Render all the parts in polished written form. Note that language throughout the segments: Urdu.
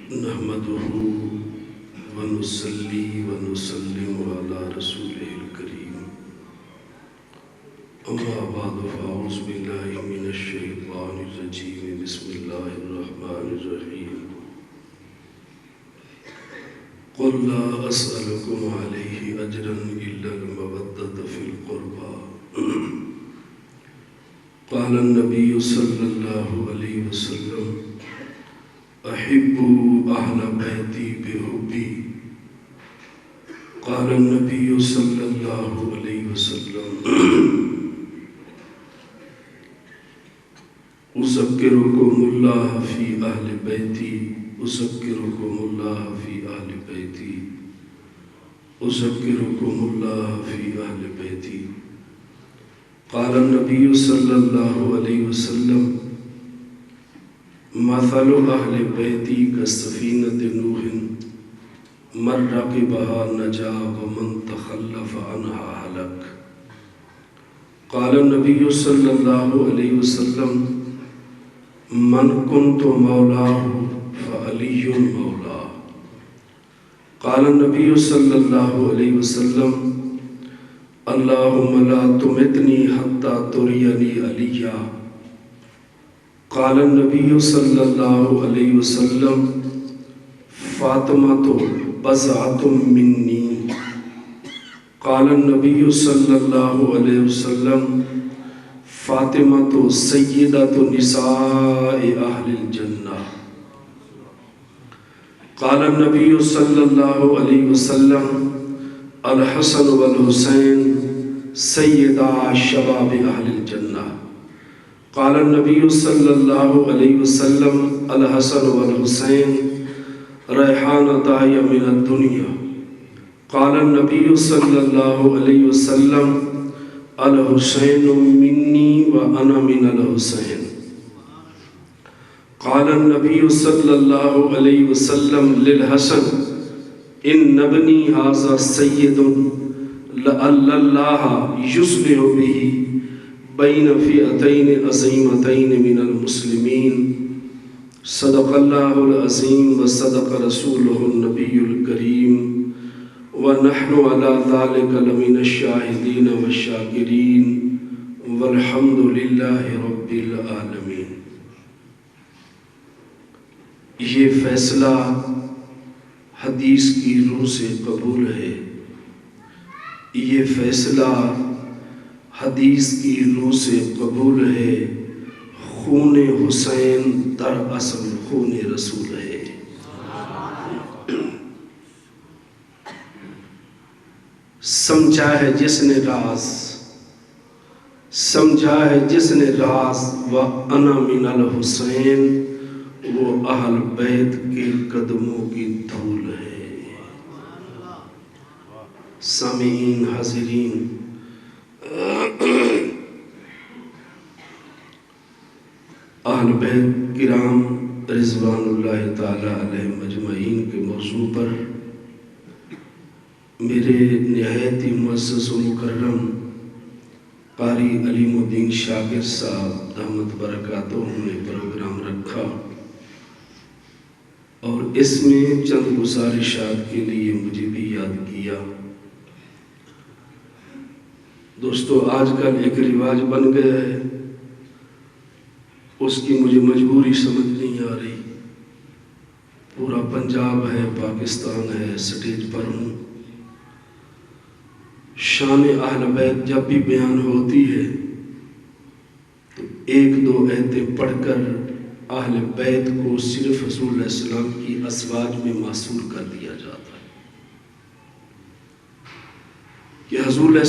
نحمده ونصلي ونسلم على رسوله الكريم أما بعد فأعوذ بالله من الشيطان الرجيم بسم الله الرحمن الرحيم قل لا أسألكم عليه أجرا إلا المودة في القربى قال النبي صلى الله عليه وسلم أحبوا أهل بيتي بحبي قال النبي صلى الله عليه وسلم أذكركم الله في أهل بيتي أذكركم الله في أهل بيتي أذكركم الله في أهل بيتي قال النبي صلى الله عليه وسلم مثل أهل بيتي كالسفينة نوح من ركبها نجا ومن تخلف عنها هلك قال النبي صلى الله عليه وسلم من كنت مولاه فعلي مولاه قال النبي صلى الله عليه وسلم اللهم لا تمتني حتى تريني عليا قال النبي صلى الله عليه وسلم فاطمة بضعة مني قال النبي صلى الله عليه وسلم فاطمة سيدة نساء أهل الجنة قال النبي صلى الله عليه وسلم الحسن والحسين سيدا شباب أهل الجنة قال النبي صلى الله عليه وسلم الحسن والحسين ريحانتاي من الدنيا قال النبي صلى الله عليه وسلم الحسين مني وأنا من الحسين قال النبي صلى الله عليه وسلم للحسن إن ابني هذا سيد لعل الله يصلح به بين فئتين عظيمتين من المسلمين صدق الله العظيم وصدق رسوله النبي الكريم ونحن على ذلك لمن الشاهدين والشاكرين والحمد لله رب العالمين. یہ فیصلہ حدیث کی روح سے قبول ہے، یہ فیصلہ حدیث کی روح سے قبول ہے، خون حسین در اصل خون رسول ہے. سمجھا ہے جس نے راز، سمجھا ہے جس نے راز وَأَنَا مِنَ الْحُسَيْنِ وہ اہل بیت کے قدموں کی دھول ہے. سامعین حاضرین، اہل بیت کرام رضوان اللہ تعالی علیہ مجمعین کے موضوع پر میرے نہایت ہی معزز و مکرم قاری علیم الدین شاکر صاحب دامت برکاتہم نے پروگرام رکھا اور اس میں چند گزارشات کے لیے مجھے بھی یاد کیا. دوستو، آج کل ایک رواج بن گیا ہے، اس کی مجھے مجبوری سمجھ نہیں آ رہی. پورا پنجاب ہے، پاکستان ہے، سٹیج پر ہوں. شان اہل بیت جب بھی بیان ہوتی ہے تو ایک دو آیتیں پڑھ کر اہل بیت کو صرف حضور علیہ السلام کی ازواج میں محصور کر دیا جاتا ہے کہ حضور علیہ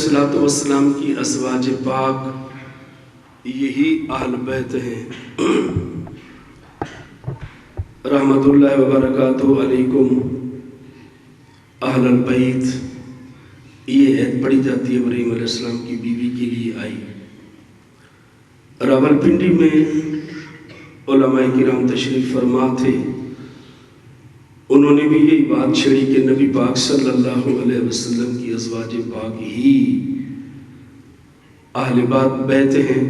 السلام کی ازواج پاک یہی اہل بیت ہیں. رحمت اللہ وبرکاتہ علیکم اہل البیت. یہ عید پڑھی جاتی ہے ابراہیم علیہ السلام کی بیوی کے لیے آئی. راولپنڈی میں علماء کرام تشریف فرما تھے، انہوں نے بھی یہی بات چھڑی کہ نبی پاک صلی اللہ علیہ وسلم کی ازواج پاک ہی اہل بیت ہیں.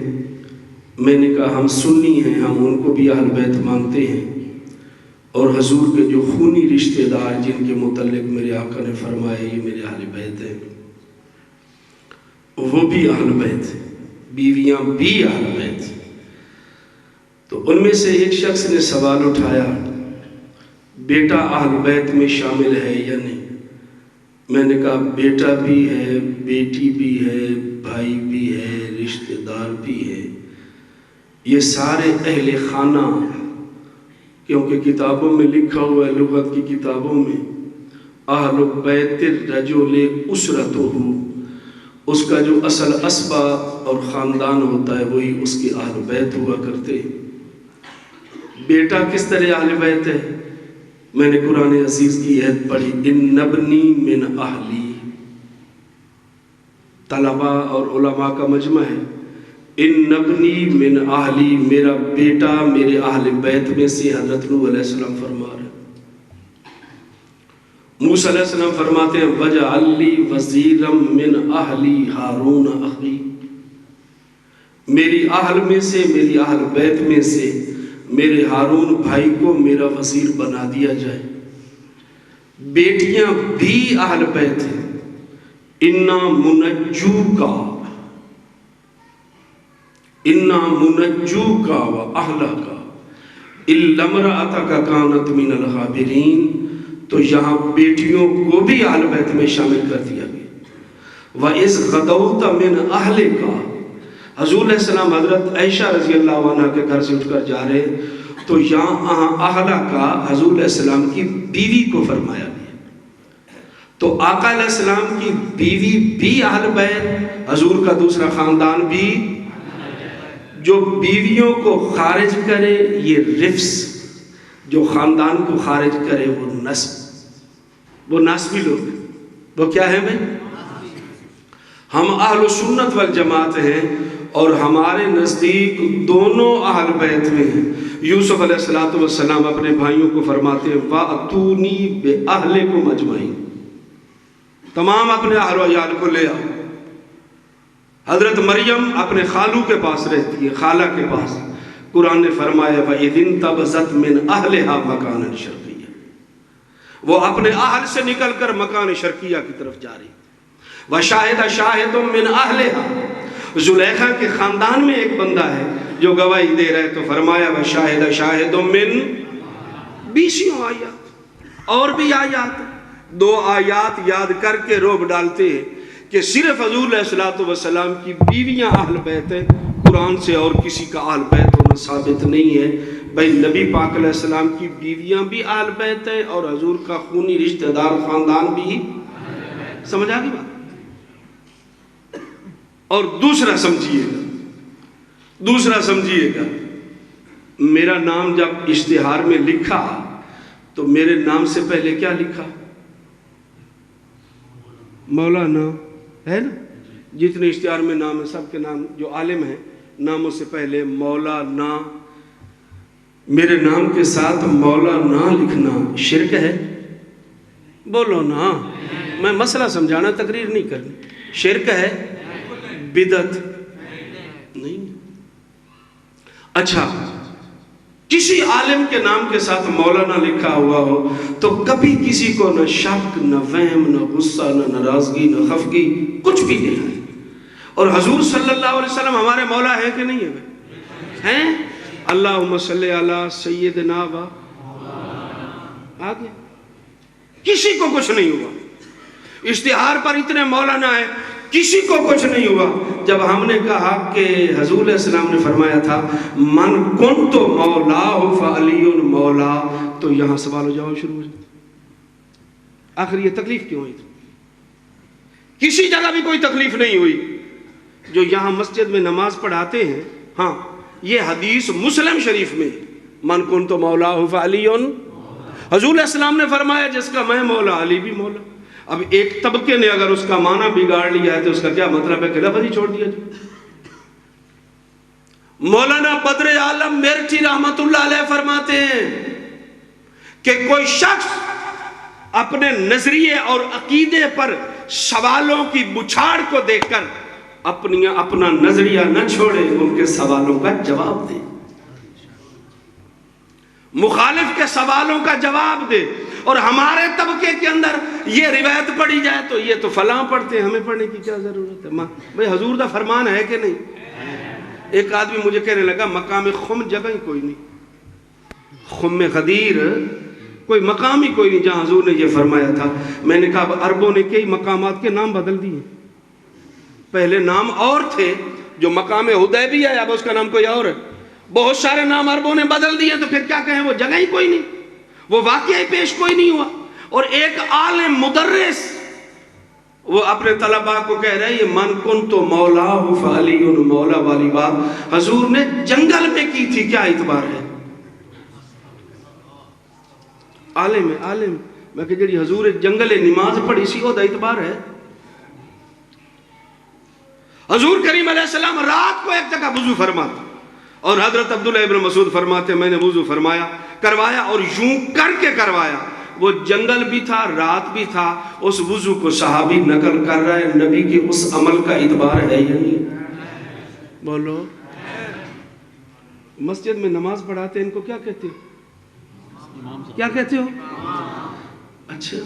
میں نے کہا ہم سنی ہیں، ہم ان کو بھی اہل بیت مانتے ہیں، اور حضور کے جو خونی رشتہ دار جن کے متعلق میرے آقا نے فرمایا یہ میرے اہل بیت ہیں، وہ بھی اہل بیت ہیں، بیویاں بھی اہل بیت ہیں۔ تو ان میں سے ایک شخص نے سوال اٹھایا، بیٹا اہل بیت میں شامل ہے یا نہیں؟ میں نے کہا بیٹا بھی ہے، بیٹی بھی ہے، بھائی بھی ہے، رشتہ دار بھی ہے، یہ سارے اہل خانہ، کیونکہ کتابوں میں لکھا ہوا ہے، لغت کی کتابوں میں اہل بیت الرجل اسرتہ، اس کا جو اصل اسبہ اور خاندان ہوتا ہے وہی اس کے اہل بیت ہوا کرتے۔ بیٹا کس طرح اہل بیت ہے؟ میں نے قرآن عزیز کی عہد پڑھی، ان ابنی من اہلی، طلباء اور علماء کا مجمع ہے، ان ابنی من اہلی، میرا بیٹا میرے اہل بیت میں سے۔ حضرت نوح علیہ السلام فرما رہے ہیں، موسیٰ علیہ السلام فرماتے ہیں وَجَعَلْ لِي وَزِيرًا مِّنْ أَهْلِي هَارُونَ أَخِي، میری اہل میں سے، میری اہل بیت میں سے میرے ہارون بھائی کو میرا وزیر بنا دیا جائے۔ بیٹیاں بھی اہل بیت ہیں، اِنَّا مُنَجُّوكَ وَأَهْلَكَ إِلَّا امْرَأَتَكَ كَانَتْ مِنَ الْغَابِرِينَ، تو یہاں بیٹیوں کو بھی اہل بیت میں شامل کر دیا گیا۔ وَإِذْ غَدَوْتَ مِنْ أَهْلِكَ، حضور علیہ السلام حضرت عائشہ رضی اللہ عنہ کے گھر سے اٹھ کر جا رہے تو یہاں اہلہ کا حضور علیہ السلام کی بیوی کو فرمایا گیا، تو آقا علیہ السلام کی بیوی بھی اہل بیت، حضور کا دوسرا خاندان بھی۔ جو بیویوں کو خارج کرے یہ رفس، جو خاندان کو خارج کرے وہ نسب، وہ ناسبی لوگ، وہ کیا ہے بھائی؟ ہم اہل سنت والجماعت ہیں اور ہمارے نزدیک دونوں اہل بیت میں ہیں۔ یوسف علیہ السلام اپنے بھائیوں کو فرماتے ہیں وَأْتُونِي بِأَهْلِكُمْ أَجْمَعِينَ، تمام اپنے اہل و عیال کو لے آؤ۔ حضرت مریم اپنے خالو کے پاس رہتی ہے، خالہ کے پاس، قرآن نے فرمایا وَإِذِ انْتَبَذَتْ مِنْ أَهْلِهَا مَكَانًا شَرْقِيًّا، وہ اپنے اہل سے نکل کر مکان شرقیہ کی طرف جا رہی۔ وَشَاهِدَ شَاهِدٌ مِّنْ أَهْلِهَا، زلیخا کے خاندان میں ایک بندہ ہے جو گواہی دے رہا ہے، تو فرمایا وَشَاهِدَ شَاهِدٌ مِّنْ، 20 آیات اور بھی آیات، 2 آیات یاد کر کے روب ڈالتے ہیں کہ صرف حضور علیہ السلام کی بیویاں اہل بیت ہیں، قرآن سے اور کسی کا اہل بیت ہونا ثابت نہیں ہے۔ بھائی نبی پاک علیہ السلام کی بیویاں بھی اہل بیت ہیں اور حضور کا خونی رشتہ دار خاندان بھی، سمجھ آ گئی بات؟ اور دوسرا سمجھیے گا، میرا نام جب اشتہار میں لکھا تو میرے نام سے پہلے کیا لکھا؟ مولانا ہے نا؟ جتنے اشتہار میں نام ہے سب کے نام، جو عالم ہیں ناموں سے پہلے مولانا، میرے نام کے ساتھ مولانا لکھنا شرک ہے؟ بولو نا، میں مسئلہ سمجھانا، تقریر نہیں کرنی۔ شرک ہے؟ بدعت نہیں۔ اچھا، کسی عالم کے نام کے ساتھ مولانا لکھا ہوا ہو تو کبھی کسی کو نہ شک، نہ وہم، نہ غصہ، نہ ناراضگی، نہ خفگی، کچھ بھی نہیں ہے۔ اور حضور صلی اللہ علیہ وسلم ہمارے مولا ہے کہ نہیں ہے؟ ہیں؟ اللہم صلی علی سیدنا و آگے کسی کو کچھ نہیں ہوا۔ اشتہار پر اتنے مولانا ہے، کسی کو کچھ نہیں ہوا۔ جب ہم نے کہا کہ حضور علیہ السلام نے فرمایا تھا من کنت مولاہ فعلی مولا، تو یہاں سوال و جواب شروع ہو جاتا، آخر یہ تکلیف کیوں ہوئی؟ کسی جگہ بھی کوئی تکلیف نہیں ہوئی۔ جو یہاں مسجد میں نماز پڑھاتے ہیں، ہاں یہ حدیث مسلم شریف میں من کنت مولاہ فعلی، حضور علیہ السلام نے فرمایا جس کا میں مولا علی بھی مولا۔ اب ایک طبقے نے اگر اس کا معنی بگاڑ لیا ہے تو اس کا کیا مطلب ہے کہ لفظ ہی چھوڑ دیا جائے۔ مولانا بدر عالم میرٹھی رحمت اللہ علیہ فرماتے ہیں کہ کوئی شخص اپنے نظریے اور عقیدے پر سوالوں کی بچھاڑ کو دیکھ کر اپنا نظریہ نہ چھوڑے، ان کے سوالوں کا جواب دے۔ مخالف کے سوالوں کا جواب دے. اور ہمارے طبقے کے اندر یہ روایت پڑھی جائے تو یہ تو فلاں پڑھتے ہیں, ہمیں پڑھنے کی کیا ضرورت ہے؟ بھئی حضور دا فرمان ہے کہ نہیں؟ ایک آدمی مجھے کہنے لگا مقام خم جگہ ہی کوئی نہیں, خم غدیر کوئی مقام ہی کوئی نہیں جہاں حضور نے یہ فرمایا تھا. میں نے کہا عربوں نے کئی مقامات کے نام بدل دیے, پہلے نام اور تھے, جو مقام حدیبیہ ہے اب اس کا نام کوئی اور ہے. بہت سارے نام عربوں نے بدل دیے, تو پھر کیا کہیں, وہ جگہ ہی کوئی نہیں, وہ واقعہ پیش کوئی نہیں ہوا. اور ایک عالم مدرس وہ اپنے طلباء کو کہہ رہے ہیں یہ من کن تو مولا فعلی مولا والی بات حضور نے جنگل میں کی تھی, کیا اعتبار ہے؟ عالم ہے عالم, میں کہ جڑی حضور جنگل نماز پڑھی سی وہ دا اعتبار ہے. حضور کریم علیہ السلام رات کو ایک جگہ وضو فرماتے, اور حضرت عبداللہ ابن مسعود فرماتے میں نے وضو کروایا اور یوں کر کے کروایا. وہ جنگل بھی تھا, رات بھی تھا, اس وضو کو صحابی نقل کر رہا ہے, نبی کے اس عمل کا اعتبار ہے یا نہیں؟ بولو. مسجد میں نماز پڑھاتے ہیں, ان کو کیا کہتے ہیں؟ کیا کہتے ہو؟ اچھا,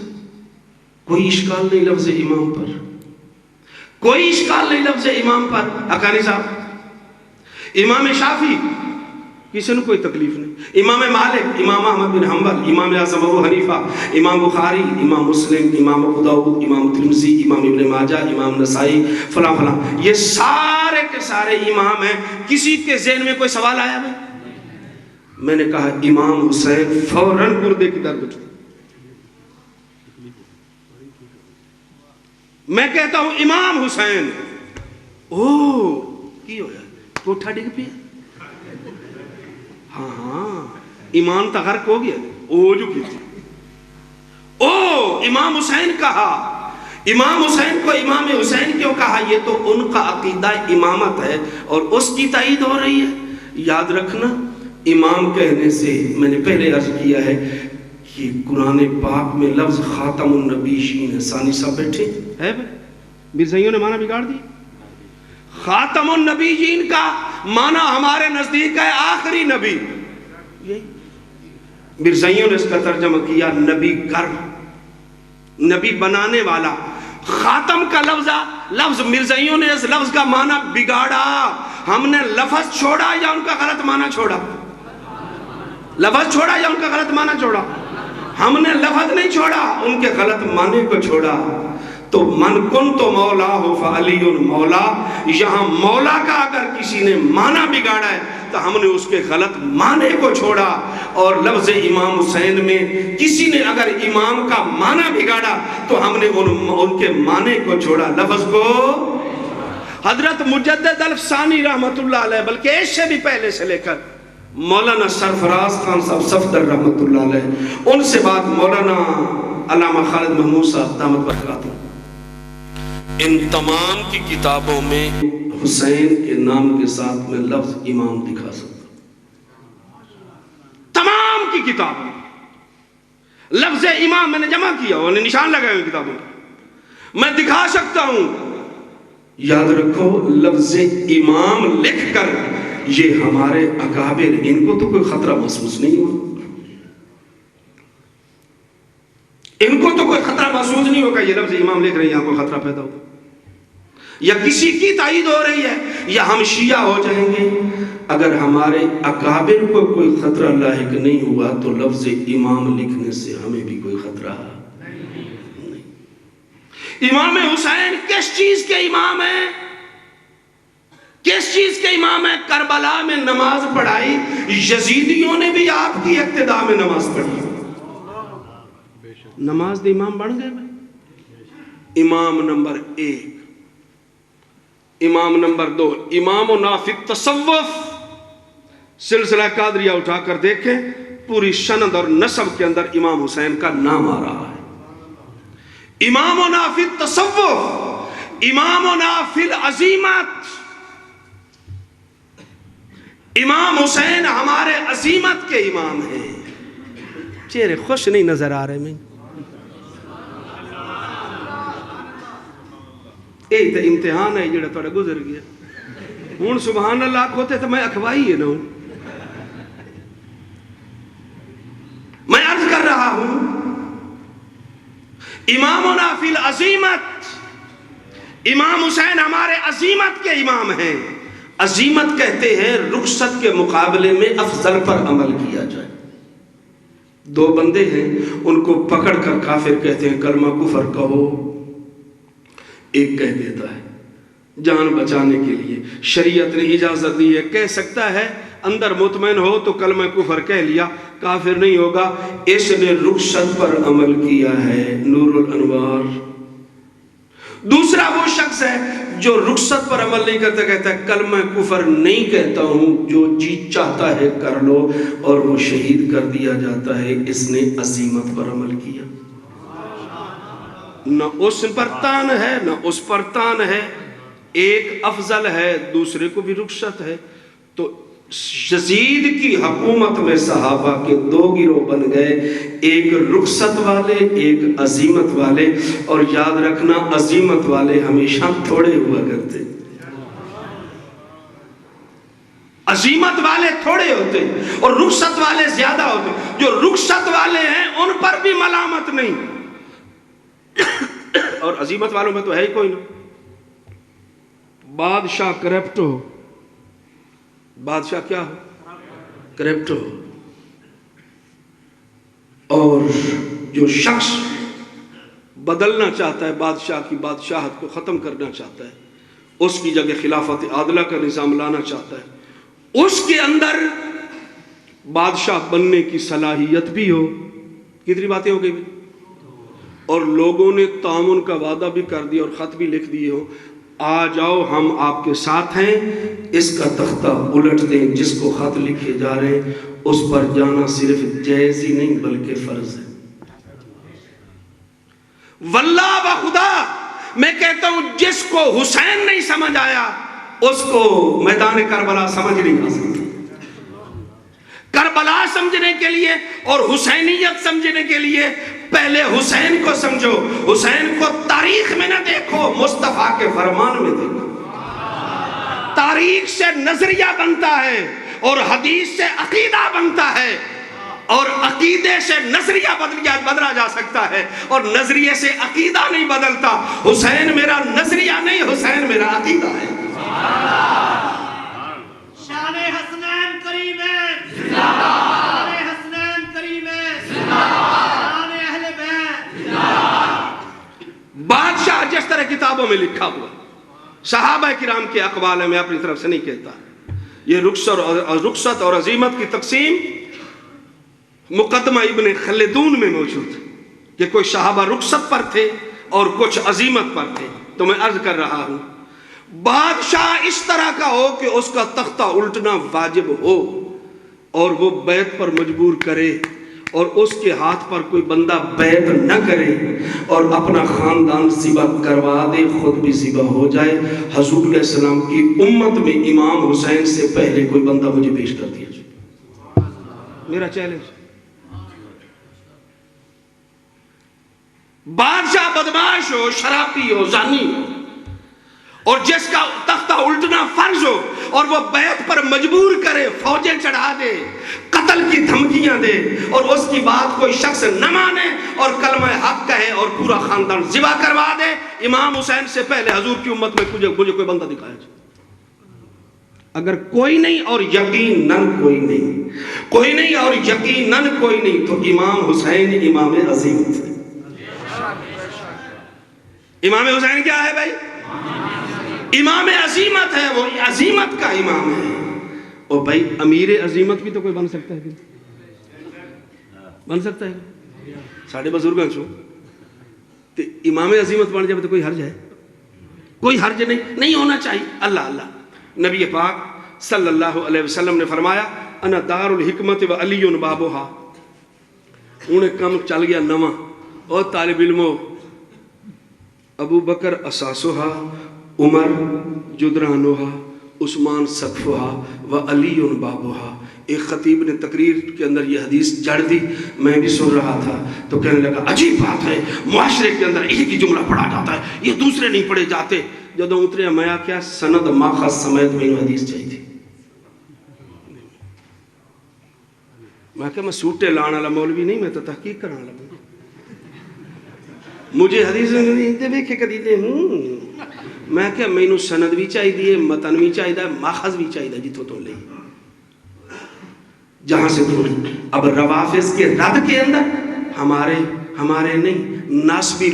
کوئی اشکال نہیں لفظ امام پر, کوئی اشکال نہیں لفظ امام پر. حقانی صاحب, امام شافعی کسی نے کوئی تکلیف نہیں, امام مالک, امام احمد بن حنبل, امام اعظم ابو حنیفہ, امام بخاری, امام مسلم, امام ابو داؤد, امام ترمذی, امام ابن ماجہ, امام نسائی, فلاں فلاں, یہ سارے کے سارے امام ہیں. کسی کے ذہن میں کوئی سوال آیا بھائی؟ میں نے کہا امام حسین فوراً گردے کی درد اٹھتی. میں کہتا ہوں امام حسین, کی ہو جائے کوٹھا ڈگ پیا, ہاں ایمان تا غرق ہو گیا, جو کی تھی امام حسین کہا. امام حسین کو امام حسین کیوں کہا؟ یہ تو ان کا عقیدہ امامت ہے اور اس کی تائید ہو رہی ہے. یاد رکھنا, امام کہنے سے میں نے پہلے عرض کیا ہے کہ قرآن پاک میں لفظ خاتم النبیین ہے. ثانی صاحب بیٹھے ہے, مرزائیوں نے معنی بگاڑ دی. خاتم النبیین کا معنی ہمارے نزدیک ہے آخری نبی, مرزائیوں نے اس کا ترجمہ کیا نبی کر, نبی بنانے والا. خاتم کا لفظ مرزائیوں نے اس لفظ کا معنی بگاڑا. ہم نے لفظ چھوڑا یا ان کا غلط معنی چھوڑا؟ لفظ چھوڑا یا ان کا غلط معنی چھوڑا؟ ہم نے لفظ نہیں چھوڑا, ان کے غلط معنی کو چھوڑا. تو من کن تو مولا ہو فعلی مولا, یہاں مولا کا اگر کسی نے معنی بگاڑا ہے تو ہم نے اس کے غلط معنی کو چھوڑا. اور لفظ امام حسین میں کسی نے اگر امام کا معنی بگاڑا تو ہم نے ان کے معنی کو چھوڑا, لفظ کو. حضرت مجدد الفسانی رحمت اللہ علیہ, بلکہ اس سے بھی پہلے سے لے کر مولانا سرفراز خان صاحب صفدر رحمت اللہ علیہ, ان سے بعد مولانا علامہ خالد محمود صاحب دامت برکاتہ, ان تمام کی کتابوں میں حسین کے نام کے ساتھ میں لفظ امام دکھا سکتا ہوں. تمام کی کتابوں لفظ امام میں نے جمع کیا, انہوں نے نشان لگائے ہوئے کتابوں میں دکھا سکتا ہوں. یاد رکھو, لفظ امام لکھ کر یہ ہمارے اکابر, ان کو تو کوئی خطرہ محسوس نہیں ہوا, ان کو تو کوئی خطرہ محسوس نہیں ہوگا یہ لفظ امام لکھ رہے ہیں, یہاں کوئی خطرہ پیدا ہوگا یا کسی کی تائید ہو رہی ہے یا ہم شیعہ ہو جائیں گے. اگر ہمارے اکابر کو کوئی خطرہ لاحق نہیں ہوا تو لفظ امام لکھنے سے ہمیں بھی کوئی خطرہ نہیں. امام حسین کس چیز کے امام ہیں؟ کس چیز کے امام ہیں؟ کربلا میں نماز پڑھائی, یزیدیوں نے بھی آپ کی اقتداء میں نماز پڑھی, نماز دے امام بن گئے میں. امام نمبر 1. امام نمبر 2, امامنا فی التصوف. سلسلہ قادریہ اٹھا کر دیکھیں, پوری سند اور نسب کے اندر امام حسین کا نام آ رہا ہے. امامنا فی التصوف, امامنا فی العزیمت. امام حسین ہمارے عزیمت کے امام ہیں. چہرے خوش نہیں نظر آ رہے میں. ایک تو امتحان ہے جڑا تھوڑا گزر گیا, ہوں سبحان اللہ کھوتے تو میں اکھوائی ہے نا. امامنا فی العظیمت، امام حسین ہمارے عظیمت کے امام ہیں۔ عظیمت کہتے ہیں رخصت کے مقابلے میں افضل پر عمل کیا جائے۔ دو بندے ہیں، ان کو پکڑ کر کافر کہتے ہیں کلمہ کفر کہو، ایک کہہ دیتا ہے جان بچانے کے لیے شریعت نے اجازت دی ہے، کہہ سکتا ہے اندر مطمئن ہو تو کلمہ کفر کہہ لیا، کافر نہیں ہوگا، اس نے رخصت پر عمل کیا ہے، نور الانوار۔ دوسرا وہ شخص ہے جو رخصت پر عمل نہیں کرتا، کہتا ہے کلمہ کفر نہیں کہتا ہوں، جو جی چاہتا ہے کر لو، اور وہ شہید کر دیا جاتا ہے، اس نے عزیمت پر عمل کیا۔ نہ اس پر تان ہے نہ اس پر تان ہے، ایک افضل ہے دوسرے کو بھی رخصت ہے۔ تو یزید کی حکومت میں صحابہ کے دو گروہ بن گئے، ایک رخصت والے ایک عزیمت والے، اور یاد رکھنا عزیمت والے ہمیشہ تھوڑے ہوا کرتے، عزیمت والے تھوڑے ہوتے اور رخصت والے زیادہ ہوتے۔ جو رخصت والے ہیں ان پر بھی ملامت نہیں، اور عزیمت والوں میں تو ہے ہی کوئی نہ۔ بادشاہ کرپٹ ہو، بادشاہ کیا ہو؟ کرپٹ ہو، اور جو شخص بدلنا چاہتا ہے بادشاہ کی بادشاہت کو ختم کرنا چاہتا ہے، اس کی جگہ خلافت عادلہ کا نظام لانا چاہتا ہے، اس کے اندر بادشاہ بننے کی صلاحیت بھی ہو، کتنی باتیں ہو گئی بھی، اور لوگوں نے تعاون کا وعدہ بھی کر دیا اور خط بھی لکھ دیے ہو، آ جاؤ ہم آپ کے ساتھ ہیں، اس کا تختہ الٹ دیں، جس کو خط لکھے جا رہے ہیں اس پر جانا صرف جائز ہی نہیں بلکہ فرض ہے۔ واللہ بخدا میں کہتا ہوں جس کو حسین نہیں سمجھ آیا اس کو میدان کربلا سمجھ نہیں آ سکتا۔ کربلا سمجھنے کے لیے اور حسینیت سمجھنے کے لیے پہلے حسین کو سمجھو، حسین کو تاریخ میں نہ دیکھو، مصطفیٰ کے فرمان میں دیکھو۔ تاریخ سے نظریہ بنتا ہے اور حدیث سے عقیدہ بنتا ہے، اور عقیدے سے نظریہ بدلا جا سکتا ہے، اور نظریے سے عقیدہ نہیں بدلتا۔ حسین میرا نظریہ نہیں، حسین میرا عقیدہ ہے۔ شان حسنین کریم ہے، شان حسنین کریم ہے، شان اہل بیت۔ بادشاہ جس طرح کتابوں میں لکھا ہوا، صحابہ کرام کے اقوال ہے، میں اپنی طرف سے نہیں کہتا، یہ رخصت اور عزیمت کی تقسیم مقدمہ ابن خلدون میں موجود ہے کہ کوئی صحابہ رخصت پر تھے اور کچھ عزیمت پر تھے۔ تو میں عرض کر رہا ہوں بادشاہ اس طرح کا ہو کہ اس کا تختہ الٹنا واجب ہو، اور وہ بیعت پر مجبور کرے، اور اس کے ہاتھ پر کوئی بندہ بیعت نہ کرے اور اپنا خاندان ذبح کروا دے، خود بھی ذبح ہو جائے۔ حضور علیہ السلام کی امت میں امام حسین سے پہلے کوئی بندہ مجھے پیش کر دیا جائے، میرا چیلنج۔ بادشاہ بدماش ہو، شرابی ہو، زانی ہو، اور جس کا تختہ الٹنا فرض ہو، اور وہ بیعت پر مجبور کرے، فوجیں چڑھا دے، قتل کی دھمکیاں دے، اور اس کی بات کوئی شخص نہ مانے اور کلمہ حق کہے اور پورا خاندان ذبح کروا دے، امام حسین سے پہلے حضور کی امت میں مجھے کوئی بندہ دکھایا جائے۔ اگر کوئی نہیں اور یقیناً کوئی نہیں، کوئی نہیں اور یقیناً کوئی نہیں، تو امام حسین امام عظیم تھے۔ امام حسین کیا ہے بھائی؟ امام عظیمت ہے، وہ عظیمت کا امام ہے۔ اور بھائی امیر عظیمت بھی تو کوئی بن سکتا ہے، بن سکتا ہے؟ ساڑھے بزرگاں چھو تو امام عظیمت بن جائے تو کوئی حرج ہے؟ کوئی حرج نہیں ہونا چاہیے۔ اللہ اللہ نبی پاک صلی اللہ علیہ وسلم نے فرمایا انا دار الحکمت و علی بابوہا، انہیں کم چل گیا نواں، اور طالب علموں ابو بکر اساسوہا، عمر جدرانوہا، عثمان سقفوہا و علی بابوہا۔ ایک خطیب نے تقریر کے اندر یہ حدیث جڑ دی، میں بھی سن رہا تھا تو کہنے لگا عجیب بات ہے، معاشرے کے اندر ایک ہی جملہ پڑھا جاتا ہے، یہ دوسرے نہیں پڑھے جاتے۔ جدوں اترے میں کیا سند ماخذ سمیت میں حدیث چاہیے تھی، میں کہ میں سوٹے لانا والا مولوی نہیں، میں تو تحقیق کرنا والا۔ مجھے حدیث دے ویکھے کدی دے میں کہ مینوں سند بھی چاہیے، متن بھی چاہیے، ماخذ بھی چاہیے جتوں تو لے جہاں سے تو۔ اب روافض کے رد کے اندر ہمارے نہیں، ناسبی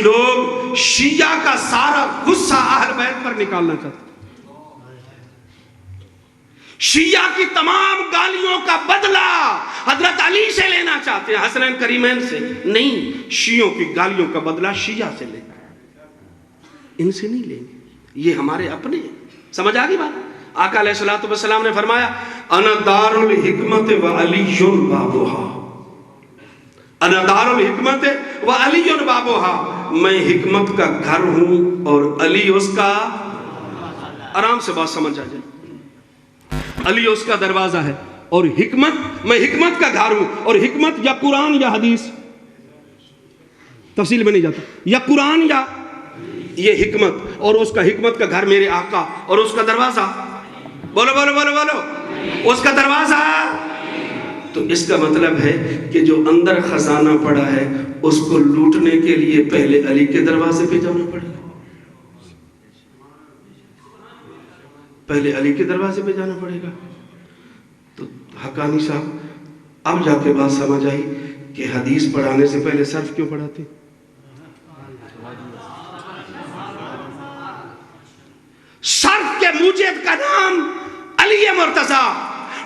لوگ شیعہ کا سارا غصہ اہل بیت پر نکالنا چاہتے، شیعہ کی تمام گالیوں کا بدلہ حضرت علی سے لینا چاہتے ہیں، حسنین کریمین سے نہیں، شیعوں کی گالیوں کا بدلہ شیعہ سے لیں، ان سے نہیں لیں گے، یہ ہمارے اپنے ہیں۔ سمجھ آگئی بات؟ آقا علیہ الصلوۃ والسلام نے فرمایا انا دار الحکمت و علی بابوہا، انا دار الحکمت و علی بابوہا، میں حکمت کا گھر ہوں اور علی اس کا، آرام سے بات سمجھ آ جائے، علی اس کا دروازہ ہے، اور حکمت، میں حکمت کا گھر ہوں، اور حکمت یا قرآن یا حدیث، تفصیل میں نہیں جاتا، یا قرآن یا یہ حکمت، اور اس کا حکمت کا گھر میرے آقا، اور اس کا دروازہ، بولو بولو بولو بولو، اس کا دروازہ۔ تو اس کا مطلب ہے کہ جو اندر خزانہ پڑا ہے اس کو لوٹنے کے لیے پہلے علی کے دروازے پہ جانا پڑے گا، پہلے علی کے دروازے پہ جانا پڑے گا۔ تو حقانی صاحب اب جا کے بات سمجھ آئی کہ حدیث پڑھانے سے پہلے صرف کیوں پڑھاتے؟ صرف کے موجد کا نام علی مرتضی،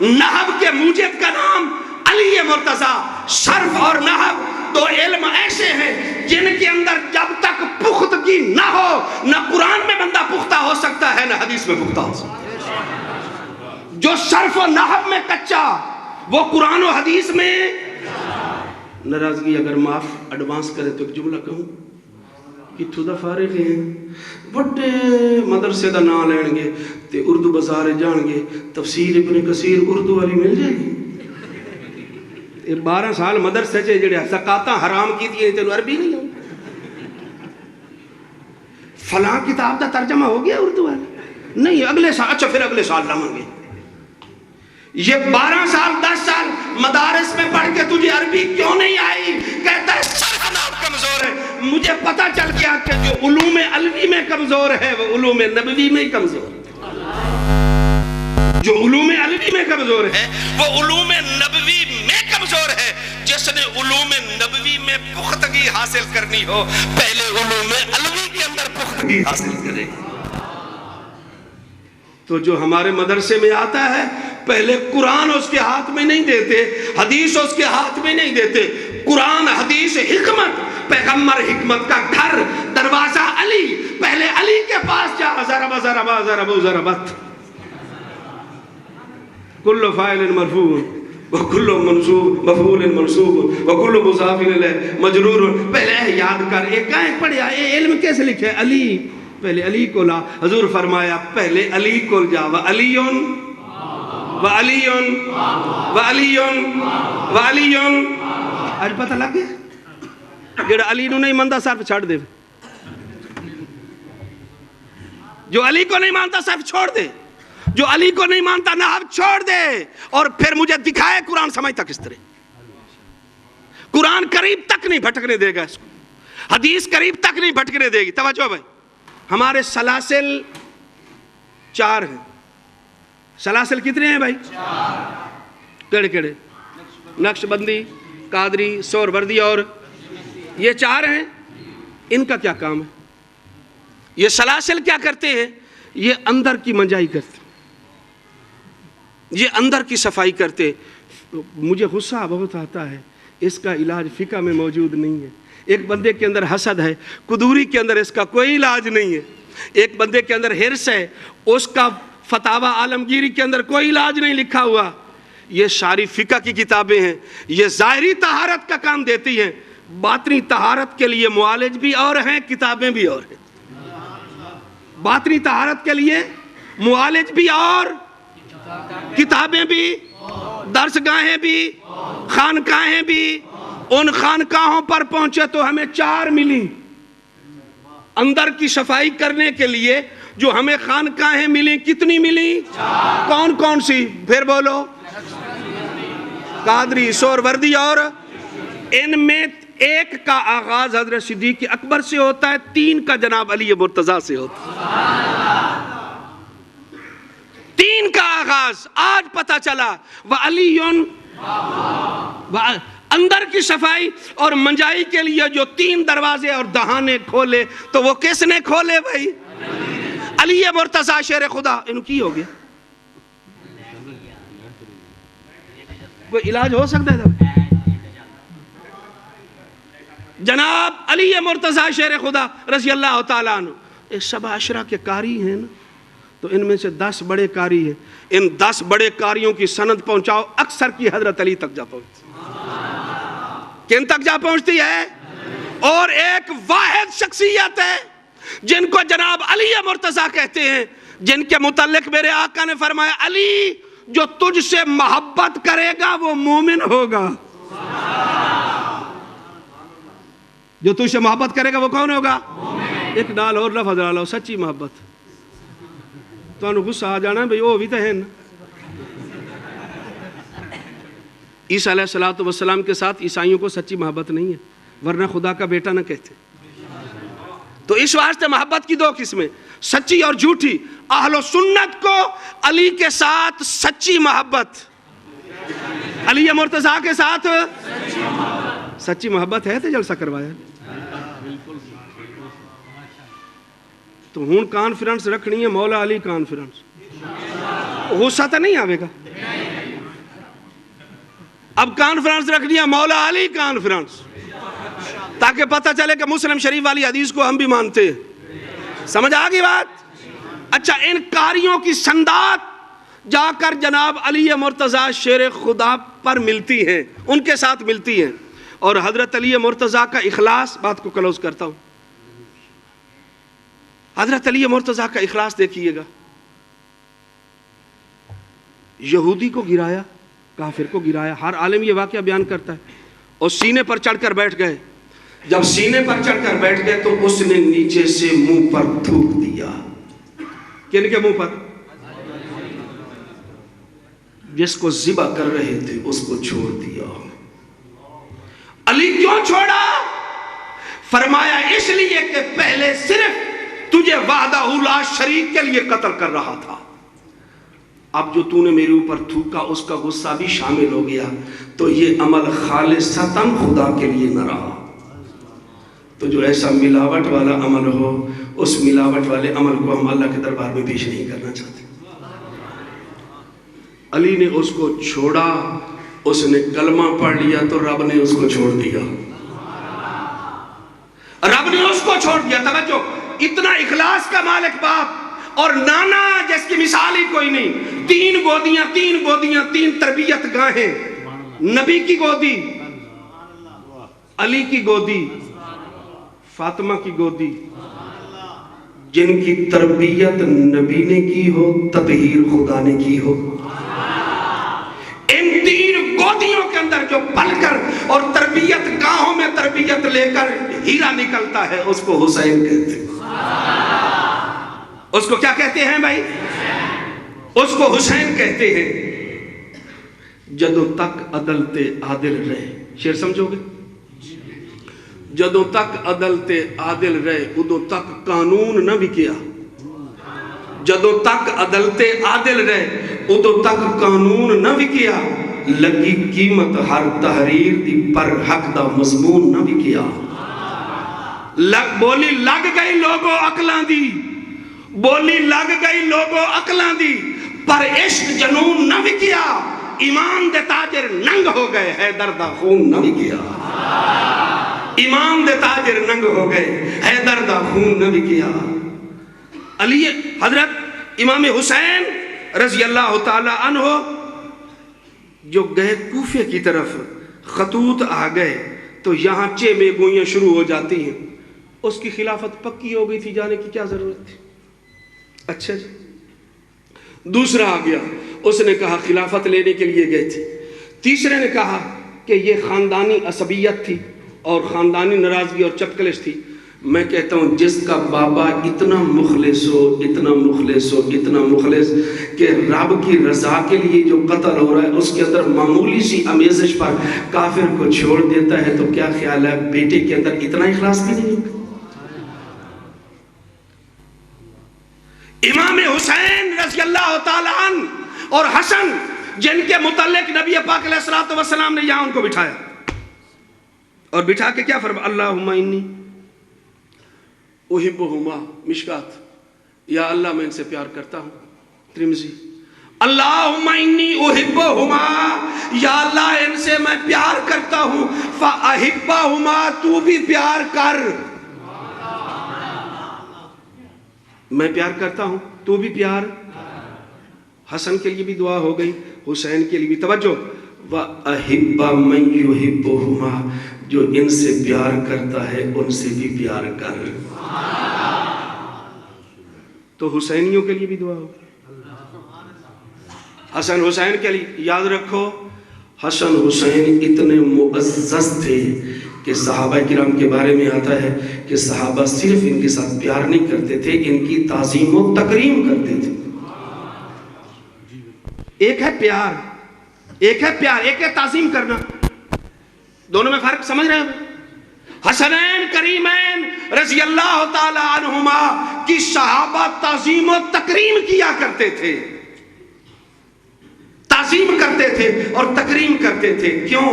نحو کے موجد کا نام علی مرتضی۔ صرف اور نحو دو علم ایسے ہیں جن کے اندر جب تک پختگی نہ ہو، نہ قرآن میں بندہ پختہ ہو سکتا ہے، نہ حدیث میں پختہ ہو سکتا ہے۔ جو صرف و نحو میں کچا، وہ قرآن و حدیث میں۔ ناراضگی اگر معاف ایڈوانس کرے تو ایک جملہ کہوں، کتھوں دا فارغ ہیں، بڑے مدرسے دا نام لین گے تے اردو بازار جان گے، تفسیر ابن کثیر اردو والی مل جائے گی۔ 12 سال مدرسے چے جڑے زکاتاں حرام کی تھی تینوں عربی نہیں ہوں، فلاں کتاب دا ترجمہ ہو گیا اردو والا نہیں، اگلے سال، اچھا پھر اگلے سال لمیں گے۔ یہ 12 سال 10 سال مدارس میں پڑھ کے تجھے عربی کیوں نہیں آئی؟ کہتا ہے سرحناب کمزور ہے۔ مجھے پتا چل گیا کہ جو علوم علوی میں کمزور ہے وہ علوم نبوی میں کمزور ہے، جو علوم علوی میں کمزور ہے وہ علوم نبوی میں کمزور ہے۔ جس نے علوم نبوی میں پختگی حاصل کرنی ہو پہلے علوم علوی کے اندر پختگی حاصل کرے۔ تو جو ہمارے مدرسے میں آتا ہے پہلے قرآن اس کے ہاتھ میں نہیں دیتے، حدیث اس کے ہاتھ میں نہیں دیتے، قرآن حدیث حکمت، پیغمبر حکمت کا گھر، دروازہ علی، پہلے علی کے پاس جا، ضرب ضرب ضرب ضربت، کل فاعل مرفوع وکل منصوب مفعول منصوب وکل مضاف الیہ مجرور۔ پہلے یاد کر، ایک کہیں پڑھیا، یہ علم کیسے لکھے؟ علی، پہلے علی کو لا۔ حضور فرمایا پہلے علی کو جا، وعلیٌ وعلیٌ وعلیٌ وعلیٌ۔ آج پتہ لگ گیا؟ جڑا علی نو نہیں مانتا صرف چھڑ دے، جو علی کو نہیں مانتا صرف چھوڑ دے، جو علی کو نہیں مانتا نحو چھوڑ دے، اور پھر مجھے دکھائے قرآن سمجھتا کس طرح۔ قرآن قریب تک نہیں بھٹکنے دے گا اس کو، حدیث قریب تک نہیں بھٹکنے دے گی۔ توجہ بھائی، ہمارے سلاسل 4 ہیں۔ سلاسل کتنے ہیں بھائی؟ 4۔ کیڑے کیڑے؟ نقش بندی، قادری، سہروردی، اور یہ 4 ہیں۔ ان کا کیا کام ہے؟ یہ سلاسل کیا کرتے ہیں؟ یہ اندر کی منجائی کرتے، یہ اندر کی صفائی کرتے۔ مجھے غصہ بہت آتا ہے، اس کا علاج فقہ میں موجود نہیں ہے۔ ایک بندے کے اندر حسد ہے، قدوری کے اندر اس کا کوئی علاج نہیں ہے۔ ایک بندے کے اندر حرص ہے، اس کا فتاوی عالمگیری کے اندر کوئی علاج نہیں لکھا ہوا۔ یہ ساری فقہ کی کتابیں ہیں، یہ ظاہری طہارت کا کام دیتی ہیں، باطنی طہارت کے لیے معالج بھی اور ہیں، کتابیں بھی اور ہیں۔ باطنی طہارت کے لیے معالج بھی اور کتابیں بھی، درسگاہیں بھی، خانقاہیں بھی۔ ان خانقاہوں پر پہنچے تو ہمیں 4 ملی۔ اندر کی صفائی کرنے کے لیے جو ہمیں خانقاہیں ملی، کتنی ملی؟ 4۔ کون کون سی؟ پھر بولو۔ قادری، سہروردی، اور ان میں ایک کا آغاز حضرت صدیق اکبر سے ہوتا ہے، 3 کا جناب علی مرتضیٰ سے ہوتا ہے۔ 3 کا آغاز آج پتہ چلا، وَعَلِيٌّ، اندر کی صفائی اور منجائی کے لیے جو 3 دروازے اور دہانے کھولے تو وہ کس نے کھولے بھائی؟ علی مرتضیٰ شیر خدا۔ ان کی ہو گیا کوئی علاج ہو سکتا ہے جناب علی مرتضیٰ شیر خدا رضی اللہ تعالیٰ عنہ؟ یہ 17 کے قاری ہیں نا، تو ان میں سے 10 بڑے قاری ہیں، ان 10 بڑے قاریوں کی سند پہنچاؤ، اکثر کی حضرت علی تک جا پہنچتی، کن تک جا پہنچتی ہے؟ اور ایک واحد شخصیت ہے جن کو جناب علی مرتضیٰ کہتے ہیں، جن کے متعلق میرے آقا نے فرمایا علی جو تجھ سے محبت کرے گا وہ مومن ہوگا۔ جو تجھ سے محبت کرے گا وہ کون ہوگا؟ ایک ڈال اور لفظ ڈالو، سچی محبت۔ تو انہوں غصہ آ جانا ہے بھئی وہ بھی تو ہے نا۔ عیسیٰ علیہ السلام کے ساتھ عیسائیوں کو سچی محبت نہیں ہے، ورنہ خدا کا بیٹا نہ کہتے۔ تو اس واسطے محبت کی 2 قسمیں، سچی اور جھوٹی۔ اہل و سنت کو علی کے ساتھ سچی محبت، علی مرتضیٰ کے ساتھ سچی محبت ہے تو جلسہ کروایا۔ تو ہون کانفرنس رکھنی ہے مولا علی کانفرنس، غصہ تو نہیں آوے گا۔ اب کانفرنس رکھنی ہے مولا علی کانفرنس، تاکہ پتہ چلے کہ مسلم شریف والی حدیث کو ہم بھی مانتے ہیں۔ سمجھ آگئی بات؟ اچھا، ان قاریوں کی سندات جا کر جناب علی مرتضیٰ شیر خدا پر ملتی ہیں، ان کے ساتھ ملتی ہیں، اور حضرت علی مرتضیٰ کا اخلاص، بات کو کلوز کرتا ہوں، حضرت علی مرتضیٰ کا اخلاص دیکھیے گا۔ یہودی کو گرایا، کافر کو گرایا، ہر عالم یہ واقعہ بیان کرتا ہے، اور سینے پر چڑھ کر بیٹھ گئے۔ جب سینے پر چڑھ کر بیٹھ گئے تو اس نے نیچے سے منہ پر تھوک دیا۔ کن کے منہ پر؟ جس کو ذبح کر رہے تھے اس کو چھوڑ دیا۔ علی کیوں چھوڑا؟ فرمایا اس لیے کہ پہلے صرف تجھے وحدہ لا شریک کے لیے قتل کر رہا تھا، اب جو تو نے میرے اوپر تھوکا اس کا غصہ بھی شامل ہو گیا، تو یہ عمل خالصتاً خدا کے لیے نہ رہا۔ تو جو ایسا ملاوٹ والا عمل ہو، اس ملاوٹ والے عمل کو ہم اللہ کے دربار میں پیش نہیں کرنا چاہتے۔ علی نے اس کو چھوڑا، اس نے کلمہ پڑھ لیا تو رب نے اس کو چھوڑ دیا، رب نے اس کو چھوڑ دیا۔ توجہ، اتنا اخلاص کا مالک باپ اور نانا جس کی مثال ہی کوئی نہیں، 3 گودیاں، 3 گودیاں، 3 تربیت گاہیں، نبی کی گودی، علی کی گودی، فاطمہ کی گودی، جن کی تربیت نبی نے کی ہو، تطہیر خدا نے کی ہو۔ ان 3 گودیوں کے اندر جو پل کر اور تربیت گاہوں میں تربیت لے کر ہیرا نکلتا ہے، اس کو حسین کہتے ہیں۔ اس کو کیا کہتے ہیں بھائی؟ اس کو حسین کہتے ہیں۔ جدوں تک عدل تے عادل رہے، شعر سمجھو گے؟ جدوں تک عدل تے عادل رہے ادوں تک قانون نہ وکیا، جدوں تک عدل تے عادل رہے ادوں تک قانون نہ وکیا، لگی قیمت ہر تحریر دی پر حق دا مضمون نہ وکیا۔ بولی لگ گئی لوگوں عقلاں دی، بولی لگ گئی لوگوں عقلاں دی، پر عشق جنون نہ وکیا، ایمان دے تاجر ننگ ہو گئے، حیدر دا خون نہ وکیا۔ ایمان دے تاجر ننگ ہو گئے، حیدر دا خون نہ وکیا۔ علی حضرت امام حسین رضی اللہ تعالی عنہ جو گئے کوفے کی طرف، خطوط آ گئے تو یہاں چیمے گوئیاں شروع ہو جاتی ہیں۔ اس کی خلافت پکی ہو گئی تھی، جانے کی کیا ضرورت تھی؟ اچھا جی، دوسرا آ گیا، اس نے کہا خلافت لینے کے لیے گئے تھے۔ تیسرے نے کہا کہ یہ خاندانی عصبیت تھی اور خاندانی ناراضگی اور چپکلش تھی، میں کہتا ہوں جس کا بابا اتنا مخلص ہو، اتنا مخلص ہو، اتنا مخلص کہ رب کی رضا کے لیے جو قتل ہو رہا ہے اس کے اندر معمولی سی آمیزش پر کافر کو چھوڑ دیتا ہے، تو کیا خیال ہے بیٹے کے اندر اتنا اخلاص بھی نہیں ہوگا؟ امام حسین رضی اللہ تعالیٰ عنہ اور حسن جن کے متعلق نبی پاک علیہ السلام نے یہاں ان کو بٹھایا اور بٹھا کے کیا فرمایا؟ اللہم انی احبہما، مشکات، یا اللہ میں ان سے پیار کرتا ہوں، ترمذی، اللہم انی احبہما، یا اللہ ان سے میں پیار کرتا ہوں، فاحبہما، تو بھی پیار کر، میں پیار کرتا ہوں تو بھی پیار۔ حسن کے لیے بھی دعا ہو گئی، حسین کے لیے بھی۔ توجہ، وَأَحِبَّ مَن يُحِبُّهُمَا، جو ان سے پیار کرتا ہے ان سے بھی پیار کر۔ تو حسینیوں کے لیے بھی دعا ہو گئی، حسن حسین کے لیے۔ یاد رکھو حسن حسین اتنے معزز تھے کہ صحابہ کرام کے بارے میں آتا ہے کہ صحابہ صرف ان کے ساتھ پیار نہیں کرتے تھے، ان کی تعظیم و تکریم کرتے تھے۔ ایک ہے پیار، ایک ہے پیار، ایک ہے تعظیم کرنا، دونوں میں فرق سمجھ رہے ہیں؟ حسنین کریمین رضی اللہ تعالی عنہما کی صحابہ تعظیم و تکریم کیا کرتے تھے، تعظیم کرتے تھے اور تکریم کرتے تھے۔ کیوں؟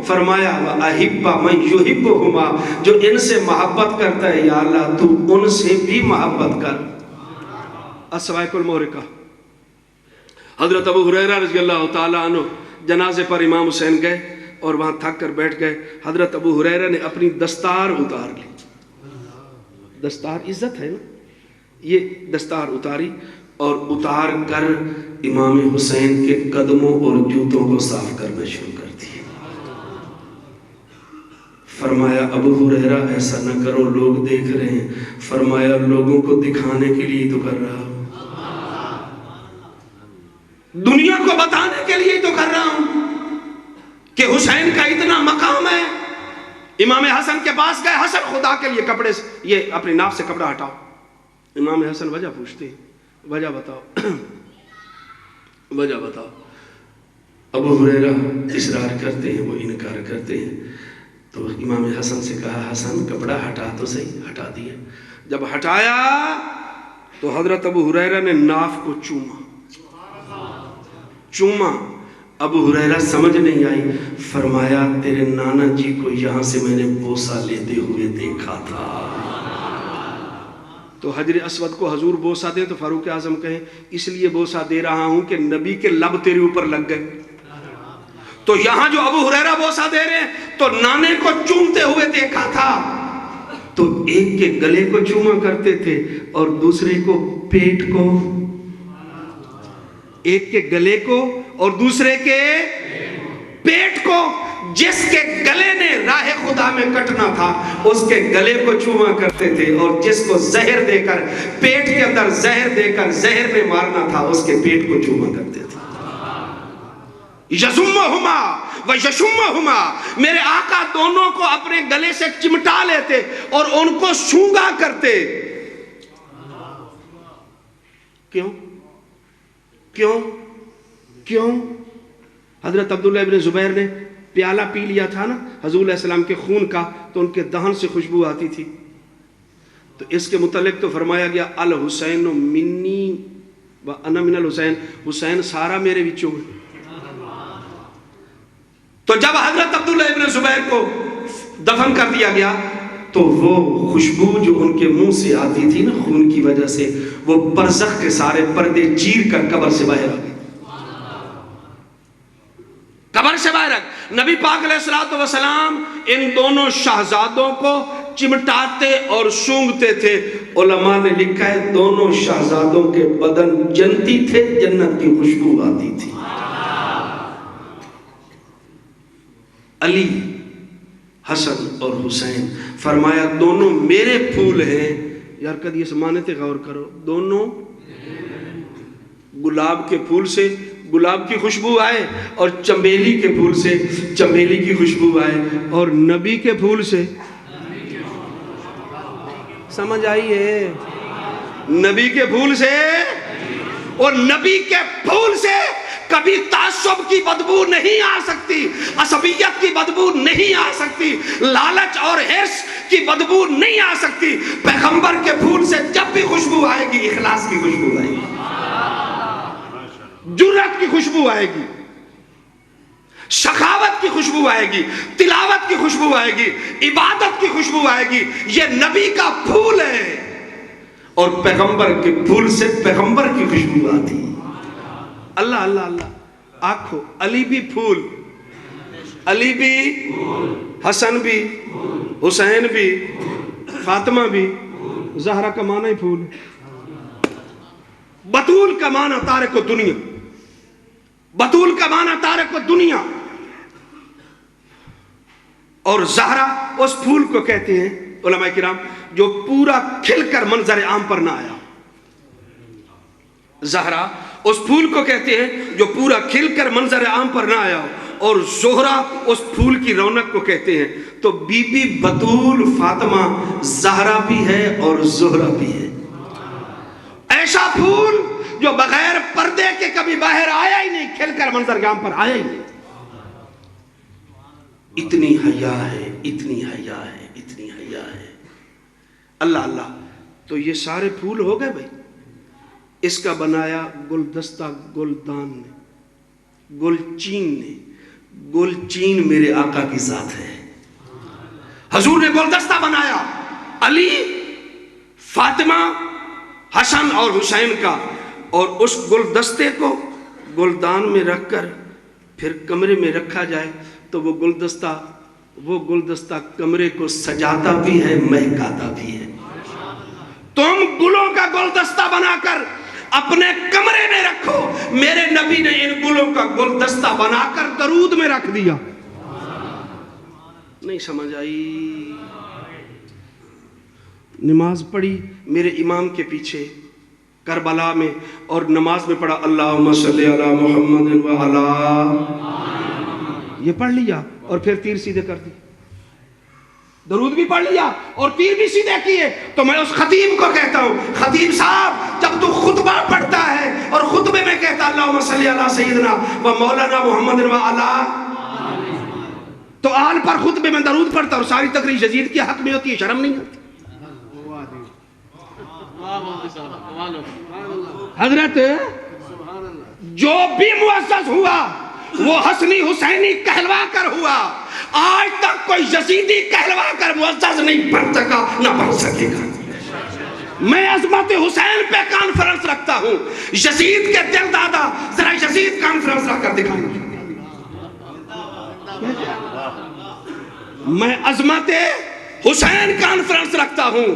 فرمایا وَأَحِبَّ مَن يُحِبُّهُمَا، جو ان سے محبت کرتا ہے یا اللہ تو ان سے بھی محبت کر۔ السوائق المورکہ، حضرت ابو ہریرہ رضی اللہ تعالیٰ عنہ جنازے پر امام حسین گئے اور وہاں تھک کر بیٹھ گئے۔ حضرت ابو ہریرہ نے اپنی دستار اتار لی، دستار عزت ہے نا، یہ دستار اتاری اور اتار کر امام حسین کے قدموں اور جوتوں کو صاف کرنا شروع کر دیا۔ فرمایا ابو ہریرہ ایسا نہ کرو، لوگ دیکھ رہے ہیں۔ فرمایا لوگوں کو دکھانے کے لیے تو کر رہا ہوں، دنیا کو بتانے کے لیے تو کر رہا ہوں کہ حسین کا اتنا مقام ہے۔ امام حسن کے پاس گئے، حسن خدا کے لیے کپڑے سے یہ اپنی ناف سے کپڑا ہٹاؤ۔ امام حسن وجہ پوچھتے ہیں، وجہ بتاؤ، وجہ بتاؤ۔ ابو ہریرہ اصرار کرتے ہیں، وہ انکار کرتے ہیں۔ تو امام حسن سے کہا حسن کپڑا ہٹا تو صحیح، ہٹا دیا۔ جب ہٹایا تو حضرت ابو ہریرہ نے ناف کو چوما، چوما۔ ابو ہریرہ سمجھ نہیں آئی، فرمایا تیرے نانا جی کو یہاں سے میں نے بوسہ لیتے ہوئے دیکھا تھا۔ تو حجر اسود کو حضور بوسہ دے تو فاروق اعظم کہیں اس لیے بوسہ دے رہا ہوں کہ نبی کے لب تیرے اوپر لگ گئے۔ تو یہاں جو ابو ہریرہ بوسہ دے رہے ہیں تو نانے کو چومتے ہوئے دیکھا تھا، تو ایک کے گلے کو چوما کرتے تھے اور دوسرے کو پیٹ کو، ایک کے گلے کو اور دوسرے کے پیٹ کو۔ جس کے گلے نے راہ خدا میں کٹنا تھا اس کے گلے کو چوما کرتے تھے، اور جس کو زہر دے کر پیٹ کے اندر زہر دے کر زہر میں مارنا تھا اس کے پیٹ کو چوما کرتے تھے۔ یشمہما و یشمہما، میرے آقا دونوں کو اپنے گلے سے چمٹا لیتے اور ان کو سونگا کرتے۔ کیوں؟ کیوں؟ کیوں؟ حضرت عبداللہ ابن زبیر نے پیالہ پی لیا تھا نا حضور علیہ السلام کے خون کا، تو ان کے دہن سے خوشبو آتی تھی، تو اس کے متعلق تو فرمایا گیا الحسین منی و انا من الحسین، حسین سارا میرے وچوں ہے۔ تو جب حضرت عبداللہ ابن زبیر کو دفن کر دیا گیا تو وہ خوشبو جو ان کے منہ سے آتی تھی نا خون کی وجہ سے، وہ برزخ کے سارے پردے چیر کر قبر سے باہر آ گئے، قبر سے باہر آ گئے۔ نبی پاک علیہ السلام ان دونوں شہزادوں کو چمٹاتے اور سونگتے تھے۔ علماء نے لکھا ہے دونوں شہزادوں کے بدن جنتی تھے، جنت کی خوشبو آتی تھی۔ علی، حسن اور حسین، فرمایا دونوں میرے پھول ہیں۔ یار کدی اس معنی تے غور کرو، دونوں گلاب کے پھول سے گلاب کی خوشبو آئے اور چمیلی کے پھول سے چمیلی کی خوشبو آئے، اور نبی کے پھول سے سمجھ آئی ہے؟ نبی کے پھول سے، اور نبی کے پھول سے کبھی تعصب کی بدبو نہیں آ سکتی، عصبیت کی بدبو نہیں آ سکتی، لالچ اور حرص کی بدبو نہیں آ سکتی۔ پیغمبر کے پھول سے جب بھی خوشبو آئے گی، اخلاص کی خوشبو آئے گی، جرأت کی خوشبو آئے گی، سخاوت کی خوشبو آئے گی، تلاوت کی خوشبو آئے گی، عبادت کی خوشبو آئے گی۔ یہ نبی کا پھول ہے، اور پیغمبر کے پھول سے پیغمبر کی خوشبو آتی۔ اللہ اللہ اللہ، آنکھو علی بھی پھول، علی بھی، حسن بھی، حسین بھی، فاطمہ بھی، زہرا کا معنی ہی پھول ہے۔ بطول کا معنی تارک و دنیا، بطول کا معنی تارک و دنیا، اور زہرا اس پھول کو کہتے ہیں علماء کرام جو پورا کھل کر منظر عام پر نہ آیا۔ زہرا اس پھول کو کہتے ہیں جو پورا کھل کر منظر عام پر نہ آیا، اور زہرا اس پھول کی رونق کو کہتے ہیں۔ تو بی بی بطول فاطمہ زہرا بھی ہے اور زہرا بھی ہے۔ ایسا پھول جو بغیر پردے کے کبھی باہر آیا ہی نہیں، کھل کر منظر عام پر آیا ہی نہیں۔ اتنی حیا ہے، اتنی حیا ہے، اتنی حیا ہے۔ اللہ اللہ، تو یہ سارے پھول ہو گئے بھائی۔ اس کا بنایا گلدستہ گلدان نے، گلچین نے۔ گلچین میرے آقا کی ذات ہے۔ حضور نے گلدستہ بنایا علی، فاطمہ، حسن اور حسین کا، اور اس گلدستے کو گلدان میں رکھ کر پھر کمرے میں رکھا جائے تو وہ گلدستہ کمرے کو سجاتا بھی ہے، مہکاتا بھی ہے۔ تم گلوں کا گلدستہ بنا کر اپنے کمرے میں رکھو، میرے نبی نے ان گلوں کا گلدستہ بنا کر درود میں رکھ دیا۔ نہیں سمجھ آئی؟ نماز پڑھی میرے امام کے پیچھے کربلا میں، اور نماز میں پڑھا اللہم صلی علی محمد وعلی، یہ پڑھ لیا اور پھر تیر سیدھے کر دی، درود بھی پڑھ لیا اور تیر بھی سیدھے کیے۔ تو میں اس خطیب کو کہتا ہوں، خطیب صاحب جب تو خطبہ پڑھتا ہے اور خطبے میں کہتا اللہم صلی علی سیدنا و مولانا محمد وعلی، تو آل پر خطبے میں درود پڑھتا اور ساری تقریر یزید کے حق میں ہوتی ہے، شرم نہیں ہوتی؟ حضرت جو بھی معزز ہوا وہ حسنی حسینی کہلوا کر ہوا، آج تک کوئی یزیدی کہلوا کر معزز نہیں بن سکا، نہ بن سکے گا۔ میں عظمت حسین پہ کانفرنس رکھتا ہوں، یزید کے دل دادا ذرا یزید کانفرنس رکھ کر دکھائیں۔ میں عظمت حسین کانفرنس رکھتا ہوں،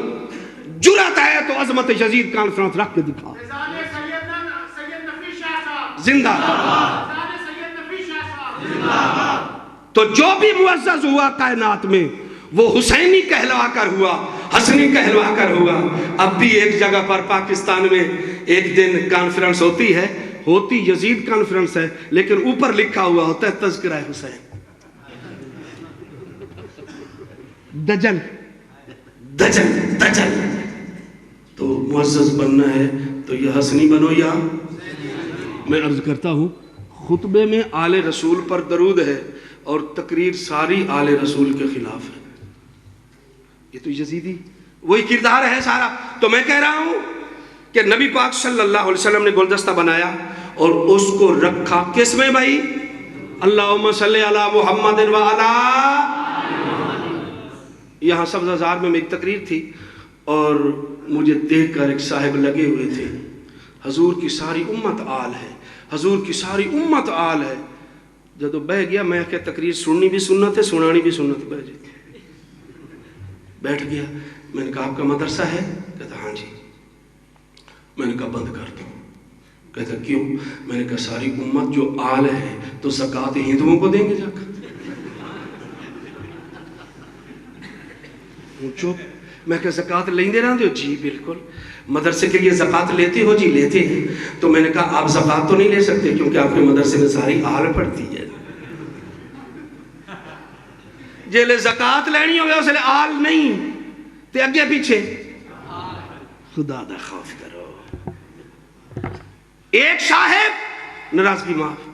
جرأت ہے تو عظمت یزید کانفرنس رکھ کے دکھا۔ زندہ تو جو بھی معزز ہوا کائنات میں وہ حسینی کہلوا کر ہوا، حسنی کہلوا کر ہوا۔ اب بھی ایک جگہ پر پاکستان میں ایک دن کانفرنس ہوتی یزید کانفرنس ہے، لیکن اوپر لکھا ہوا ہوتا ہے تذکرہ حسین۔ دجل تو معزز بننا ہے تو یہ حسنی بنو یا میں عرض کرتا ہوں خطبے میں آل رسول پر درود ہے اور تقریر ساری آل رسول کے خلاف ہے، یہ تو یزیدی وہی کردار ہے سارا۔ تو میں کہہ رہا ہوں کہ نبی پاک صلی اللہ علیہ وسلم نے گلدستہ بنایا اور اس کو رکھا کس میں بھائی؟ اللہم صلی علی محمد وعلی۔ یہاں سبز ہزار میں ایک تقریر تھی اور مجھے دیکھ کر ایک صاحب لگے ہوئے تھے، حضور کی ساری امت آل ہے، حضور کی ساری امت آل ہے۔ جب بہ گیا میں کہ تقریر سننی بھی سنت ہے، سنانی بھی سنت، بہ جاتی۔ بیٹھ گیا، میں نے کہا آپ کا مدرسہ ہے؟ کہتا ہاں جی۔ میں نے کہا بند کر دو۔ کہتا کیوں؟ میں نے کہا ساری امت جو آل ہے تو زکوٰۃ ہندوؤں کو دیں گے جا کر؟ چپ۔ میں کہا زکوٰۃ لیندے رہتے ہو؟ جی بالکل۔ مدرسے کے لیے زکوٰۃ لیتے ہو؟ جی لیتے ہیں۔ تو میں نے کہا آپ زکوٰۃ تو نہیں لے سکتے کیونکہ آپ کے مدرسے میں ساری آل پڑتی ہے۔ جیلے زکوٰۃ لینی ہوگا اس لئے آل نہیں تے اگے پیچھے خدا دا خوف کرو. ایک صاحب ناراضگی معاف.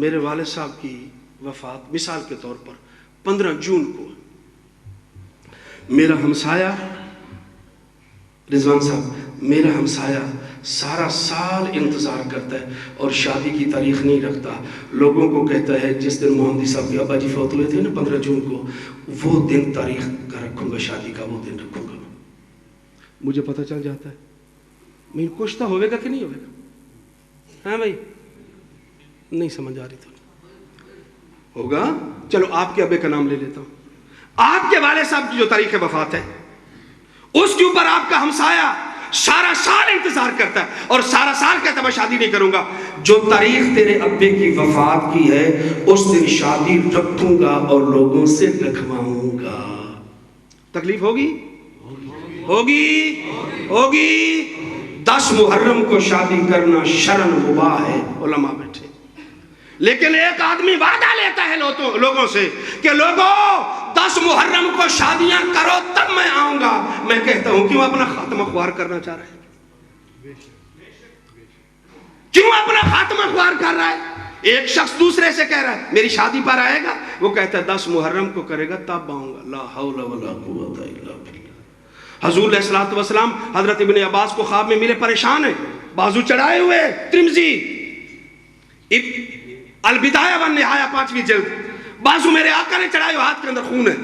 میرے والد صاحب کی وفات مثال کے طور پر 15 جون کو میرا ہمسایہ رضوان صاحب، میرا ہمسایہ سارا سال انتظار کرتا ہے اور شادی کی تاریخ نہیں رکھتا. لوگوں کو کہتا ہے جس دن محمدی صاحب کے ابا جی فوت ہوئے تھے نا 15 جون کو، وہ دن تاریخ کا رکھوں گا، شادی کا وہ دن رکھوں گا. مجھے پتہ چل جاتا ہے میں کچھ تو ہوئے گا کہ نہیں ہوئے گا. ہاں بھائی نہیں سمجھ آ رہی تو ہوگا. چلو آپ کے ابے کا نام لے لیتا ہوں. آپ کے والد صاحب کی جو تاریخ وفات ہے اس کے اوپر آپ کا ہمسایہ سارا سال انتظار کرتا ہے اور سارا سال کہتا ہے میں شادی نہیں کروں گا. جو تاریخ تیرے ابے کی وفات کی ہے اس دن شادی رکھوں گا اور لوگوں سے رکھواؤں گا. تکلیف ہوگی؟ ہوگی. 10 محرم کو شادی کرنا شرن مباح ہے. علماء بیٹھے. لیکن ایک آدمی وعدہ لیتا ہے لوگوں سے کہ لوگوں 10 محرم کو شادیاں کرو تب میں آؤں گا. میں کہتا ہوں کیوں اپنا خاتمہ خوار کرنا چاہ رہا ہے؟ کیوں اپنا خاتمہ خوار کر رہا ہے؟ ایک شخص دوسرے سے کہہ رہا ہے میری شادی پر آئے گا، وہ کہتا ہے 10 محرم کو کرے گا تب آؤں گا. لا حول ولا قوت الا باللہ. حضور علیہ الصلوۃ والسلام حضرت ابن عباس کو خواب میں ملے، پریشان ہیں، بازو چڑھائے ہوئے. ترمذی البدایہ والنہایہ 5ویں جلد. بازو میرے آقا نے چڑھائے، ہاتھ کے اندر خون ہے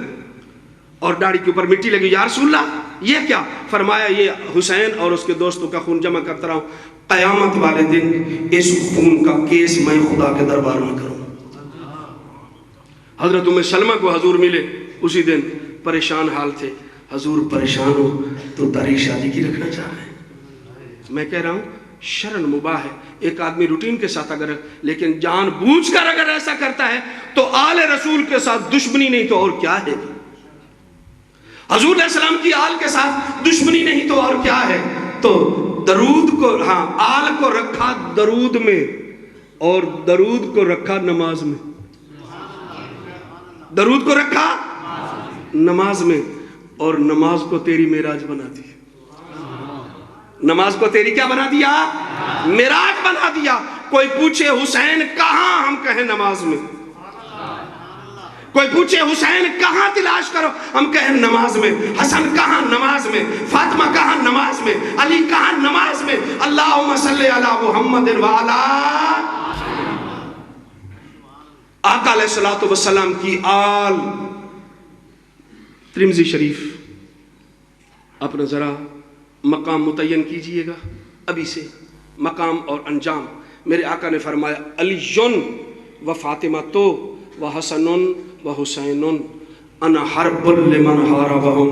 اور داڑھی کے اوپر مٹی لگی. یا رسول اللہ یہ کیا؟ فرمایا یہ حسین اور اس کے دوستوں کا خون جمع کرتا رہا ہوں. قیامت والے دن اس خون کا کیس میں خدا کے دربار میں کروں. حضرت ام سلمہ کو حضور ملے اسی دن، پریشان حال تھے. حضور پریشان ہو تو تاریخ شادی کی رکھنا چاہ رہے ہیں. میں کہہ رہا ہوں شرن مباح ہے. ایک آدمی روٹین کے ساتھ اگر لیکن جان بوجھ کر اگر ایسا کرتا ہے تو آل رسول کے ساتھ دشمنی نہیں تو اور کیا ہے؟ حضور علیہ السلام کی آل کے ساتھ دشمنی نہیں تو اور کیا ہے؟ تو درود کو، ہاں آل کو رکھا درود میں اور درود کو رکھا نماز میں. درود کو رکھا نماز میں اور نماز کو تیری معراج بنا دی. نماز کو تیری کیا بنا دیا؟ معراج بنا دیا. کوئی پوچھے حسین کہاں، ہم کہیں نماز میں. کوئی پوچھے حسین کہاں تلاش کرو، ہم کہیں نماز میں. حسن کہاں؟ نماز میں. فاطمہ کہاں؟ نماز میں. علی کہاں؟ نماز میں. اللہم صلی علی محمد وعلا. آقا علیہ الصلوۃ والسلام کی آل. ترمذی شریف. اپنا ذرا مقام متعین کیجئے گا ابھی سے، مقام اور انجام. میرے آقا نے فرمایا علی و فاطمہ تو و حسن و حسین انا حرب لمن حاربہم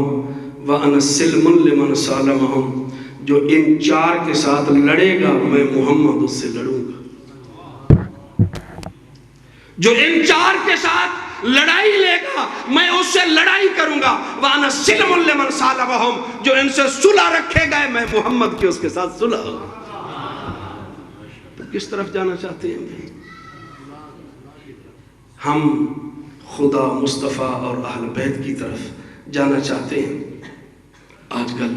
و انا سلم لمن سالمہم. جو ان 4 کے ساتھ لڑے گا میں محمد اس سے لڑوں گا. جو ان 4 کے ساتھ لڑائی لے گا میں اس سے لڑائی کروں گا. وَأَنَا سِلْمٌ لِمَنْ صَالَحَهُمْ. جو ان سے صلح رکھے گئے میں محمد کی اس کے ساتھ صلح ہوگا. تو کس طرف جانا چاہتے ہیں؟ ہم خدا، مصطفیٰ اور اہل بیت کی طرف جانا چاہتے ہیں. آج کل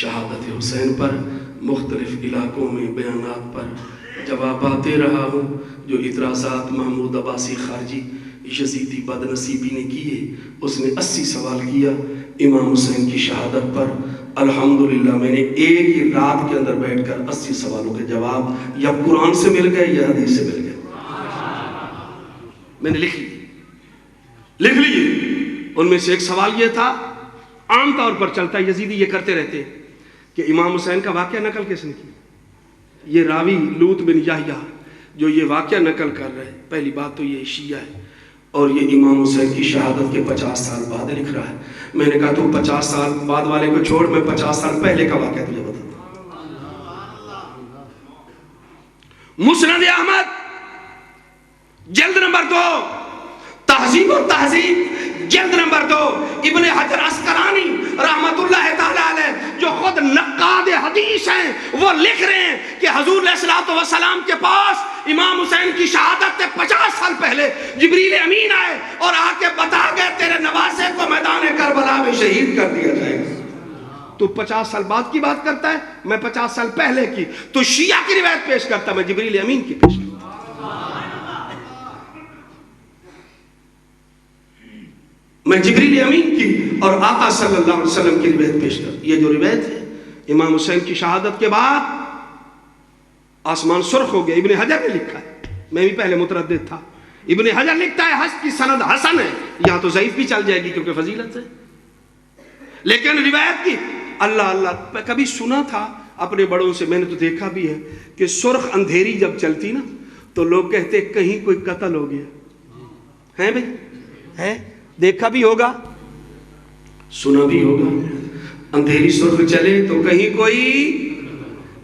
شہادت حسین پر مختلف علاقوں میں بیانات پر جوابات دے رہا ہوں. جو اعتراضات محمود عباسی خارجی یزیدی بد نصیبی نے کیے، اس نے 80 سوال کیا امام حسین کی شہادت پر. الحمدللہ میں نے ایک ہی رات کے اندر بیٹھ کر 80 سوالوں کے جواب یا قرآن سے مل گئے یا حدیث سے مل گئے. میں نے لکھ لیے. ان میں سے ایک سوال یہ تھا، عام طور پر چلتا ہے، یزیدی یہ کرتے رہتے کہ امام حسین کا واقعہ نقل کس نے کی؟ یہ راوی لوط بن یحییٰ جو یہ واقعہ نقل کر رہے ہیں، پہلی بات تو یہ شیعہ ہے اور یہ امام حسین کی شہادت کے 50 سال بعد لکھ رہا ہے. میں نے کہا تو 50 سال بعد والے کو چھوڑ، میں 50 سال پہلے کا واقعہ تجھے بتاتا ہوں. مسند احمد جلد نمبر 2، تہذیب و تہذیب جلد نمبر 2، ابن حجر عسقلانی رحمت اللہ تعالی علیہ جو خود نقاد حدیث ہیں وہ لکھ رہے ہیں کہ حضور علیہ الصلوۃ والسلام کے پاس امام حسین کی شہادت سے 50 سال پہلے جبریل امین آئے اور آ کے بتا گئے تیرے نواسے کو میدان کربلا میں شہید کر دیا جائے گا. تو 50 سال بعد کی بات کرتا ہے، میں 50 سال پہلے کی. تو شیعہ کی روایت پیش کرتا ہے، میں جبریل امین کی پیش کرتا. میں جبریل امین کی اور آقا صلی اللہ علیہ وسلم کی روایت پیش کرتا. یہ جو روایت ہے امام حسین کی شہادت کے بعد آسمان سرخ ہو گیا. ابن حجر نے لکھا ہے، میں بھی پہلے متردد تھا. ابن حجر لکھتا ہے حج کی سند حسن ہے، یہاں تو ضعیف بھی چل جائے گی کیونکہ فضیلت ہے، لیکن روایت کی اللہ اللہ. کبھی سنا تھا اپنے بڑوں سے، میں نے تو دیکھا بھی ہے کہ سرخ اندھیری جب چلتی نا تو لوگ کہتے کہیں کوئی قتل ہو گیا. ہیں بھئی؟ ہے؟ دیکھا بھی ہوگا، سنا بھی ہوگا. اندھیری سرخ چلے تو کہیں کوئی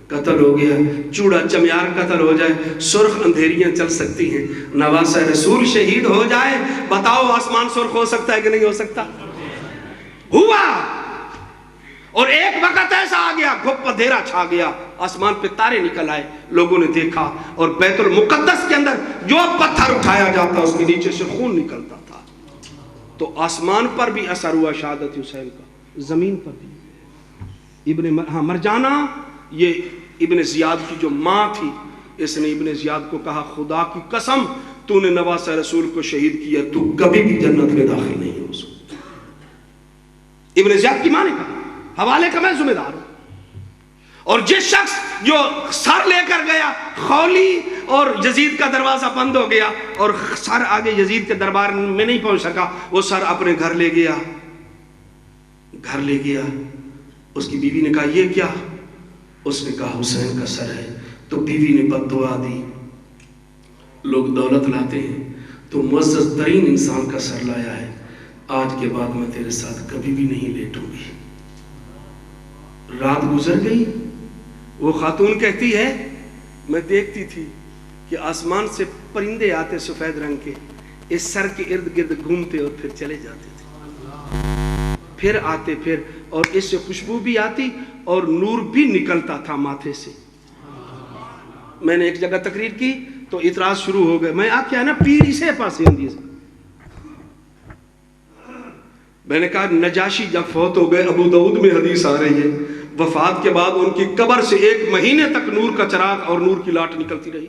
قتل ہو گیا. چوڑا چمیار قتل ہو جائے، سرخ اندھیریاں چل سکتی ہیں. نواسہ رسول شہید ہو جائے، بتاؤ آسمان سرخ ہو سکتا ہے کہ نہیں ہو سکتا؟ ہوا. اور ایک وقت ایسا آ گیا، گھپ اندھیرا چھا گیا، آسمان پہ تارے نکل آئے، لوگوں نے دیکھا اور بیت المقدس کے اندر جو پتھر اٹھایا جاتا اس کے نیچے سے خون نکلتا تھا. تو آسمان پر بھی اثر ہوا شہادت حسین کا، زمین پر بھی. مرجانہ یہ ابن زیاد کی جو ماں تھی، اس نے ابن زیاد کو کہا خدا کی قسم تو نے نواسہ رسول کو شہید کیا، تو کبھی بھی جنت میں داخل نہیں ہو سکتا. ابن زیاد کی ماں نے کہا، حوالے کا میں ذمہ دار ہوں. اور جس شخص جو سر لے کر گیا خولی اور یزید کا دروازہ بند ہو گیا اور سر آگے یزید کے دربار میں نہیں پہنچ سکا، وہ سر اپنے گھر لے گیا. اس کی بیوی نے کہا یہ کیا؟ اس نے کہا حسین کا سر ہے. تو بیوی نے بد دعا دی. لوگ دولت لاتے ہیں، تو معزز ترین انسان کا سر لایا ہے، آج کے بعد میں تیرے ساتھ کبھی بھی نہیں لیٹوں گی. رات گزر گئی. وہ خاتون کہتی ہے میں دیکھتی تھی کہ آسمان سے پرندے آتے سفید رنگ کے، اس سر کے ارد گرد گھومتے اور پھر چلے جاتے تھے، پھر آتے پھر، اور اس سے خوشبو بھی آتی اور نور بھی نکلتا تھا ماتھے سے. میں نے ایک جگہ تقریر کی تو اعتراض شروع ہو گئے. میں آپ کیا ہے نا پیر اسے پاسے اندی سے. میں نے کہا نجاشی جب فوت ہو گئے، ابو داؤد میں حدیث آ رہی ہے، وفات کے بعد ان کی قبر سے 1 مہینے تک نور کا چراغ اور نور کی لاٹ نکلتی رہی.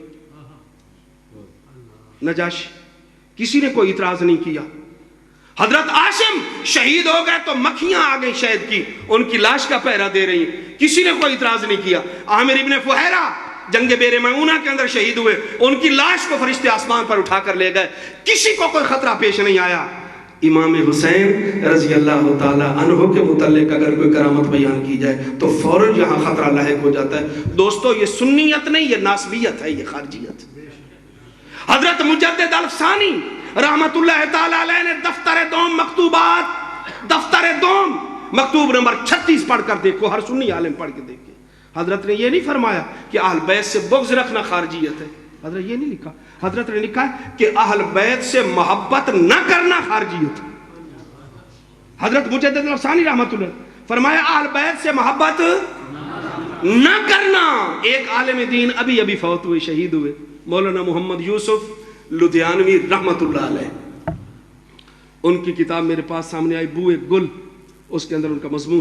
نجاشی، کسی نے کوئی اعتراض نہیں کیا. حضرت عاصم شہید ہو گئے تو مکھیاں آ گئی شہد کی، ان کی لاش کا پہرا دے رہی، کسی نے کوئی اعتراض نہیں کیا. عامر ابن فہیرہ جنگ بیر معونہ کے اندر شہید ہوئے، ان کی لاش کو فرشتے آسمان پر اٹھا کر لے گئے، کسی کو کوئی خطرہ پیش نہیں آیا. امام حسین رضی اللہ تعالی عنہ کے متعلق اگر کوئی کرامت بیان کی جائے تو فوراً یہاں خطرہ لاحق ہو جاتا ہے. دوستو یہ سنیت نہیں، یہ ناسبیت ہے، یہ خارجیت. حضرت مجدد الفسانی رحمت اللہ تعالی علیہ نے دفتر دوم مکتوبات، دفتر دوم مکتوب نمبر 36 پڑھ کر دیکھو، ہر سنی عالم پڑھ کے دیکھے. حضرت نے یہ نہیں فرمایا کہ اہل بیت سے بغض رکھنا خارجیت ہے، حضرت یہ نہیں لکھا. حضرت نے لکھا کہ اہل بیت سے محبت نہ کرنا خارجیت. حضرت مجدد الفسانی رحمت اللہ فرمایا اہل بیت سے محبت نہ کرنا. ایک عالم دین ابھی فوت ہوئے، شہید ہوئے، مولانا محمد یوسف لدھیانوی رحمت اللہ علیہ. ان کی کتاب میرے پاس سامنے آئی، بوئے گل، اس کے اندر ان کا مضمون.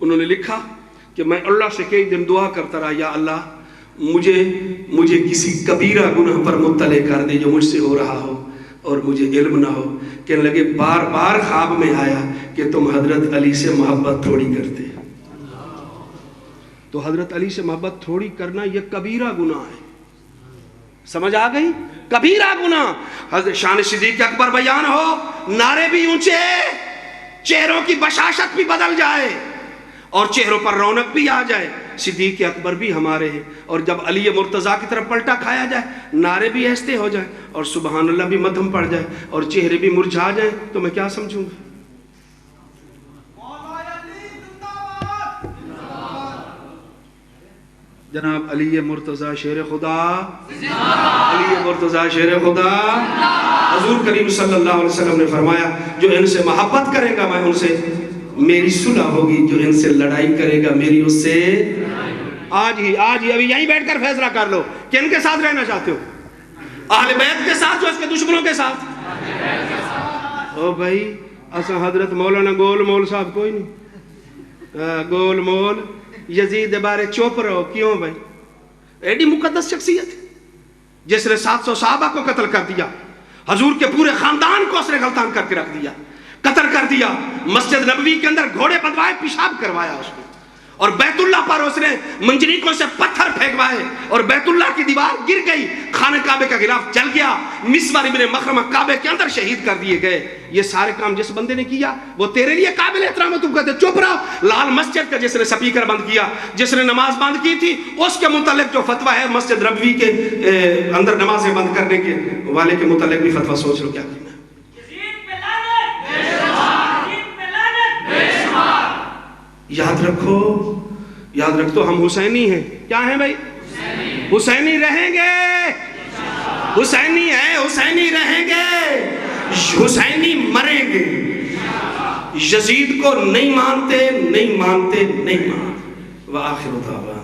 انہوں نے لکھا کہ میں اللہ سے کئی دن دعا کرتا رہا، یا اللہ مجھے کسی کبیرہ گناہ پر مطلع کر دے جو مجھ سے ہو رہا ہو اور مجھے علم نہ ہو. کہنے لگے بار بار خواب میں آیا کہ تم حضرت علی سے محبت تھوڑی کرتے. تو حضرت علی سے محبت تھوڑی کرنا یہ کبیرہ گناہ ہے. سمجھ آ گئی؟ کبیرہ گناہ. حضرت شان صدیق اکبر بیان ہو، نعرے بھی اونچے، چہروں کی بشاشت بھی بدل جائے اور چہروں پر رونق بھی آ جائے. صدیق اکبر بھی ہمارے ہیں، اور جب علی مرتضیٰ کی طرف پلٹا کھایا جائے، نعرے بھی ایستے ہو جائیں اور سبحان اللہ بھی مدھم پڑ جائے اور چہرے بھی مرجھا جائیں، تو میں کیا سمجھوں گا؟ جناب علی مرتضیٰ شیر خدا، علی مرتضیٰ شیر خدا. حضور کریم صلی اللہ علیہ وسلم نے فرمایا جو ان سے محبت کرے گا میں ان سے میری صلح ہوگی، جو ان سے لڑائی کرے گا میری اس سے. آج ہی ابھی یہیں بیٹھ کر فیصلہ کر لو کہ ان کے ساتھ رہنا چاہتے ہو، اہل بیت کے ساتھ جو اس کے دشمنوں کے ساتھ. او بھائی اسا حضرت مولانا گول مول صاحب کوئی نہیں، گول مول یزید بارے چوپ رہو کیوں بھائی؟ ایڈی مقدس شخصیت جس نے 700 صحابہ کو قتل کر دیا، حضور کے پورے خاندان کو اس نے غلطان کر کے رکھ دیا، قتل کر دیا، مسجد نبوی کے اندر گھوڑے بدوائے، پیشاب کروایا اس نے، اور بیت اللہ پر اس نے منجنیقوں سے پتھر پھینکوائے اور بیت اللہ کی دیوار گر گئی، خانہ کعبے کا غلاف جل گیا، مسور ابن مخرمہ کعبے کے اندر شہید کر دیے گئے۔ یہ سارے کام جس بندے نے کیا وہ تیرے لیے قابل احترام ہے، تم کہتے چپ رہو۔ لال مسجد کا جس نے سپیکر بند کیا، جس نے نماز بند کی تھی، اس کے متعلق جو فتویٰ ہے مسجد نبوی کے اندر نمازیں بند کرنے کے والے کے متعلق بھی فتویٰ سوچ لو کیا کرنا ہے۔ یاد رکھو، یاد رکھ تو ہم حسینی ہیں، کیا ہیں بھائی؟ حسینی رہیں گے، حسینی ہیں، حسینی رہیں گے، حسینی مریں گے۔ یزید کو نہیں مانتے، نہیں مانتے، نہیں مانتے۔ وآخر دعوانا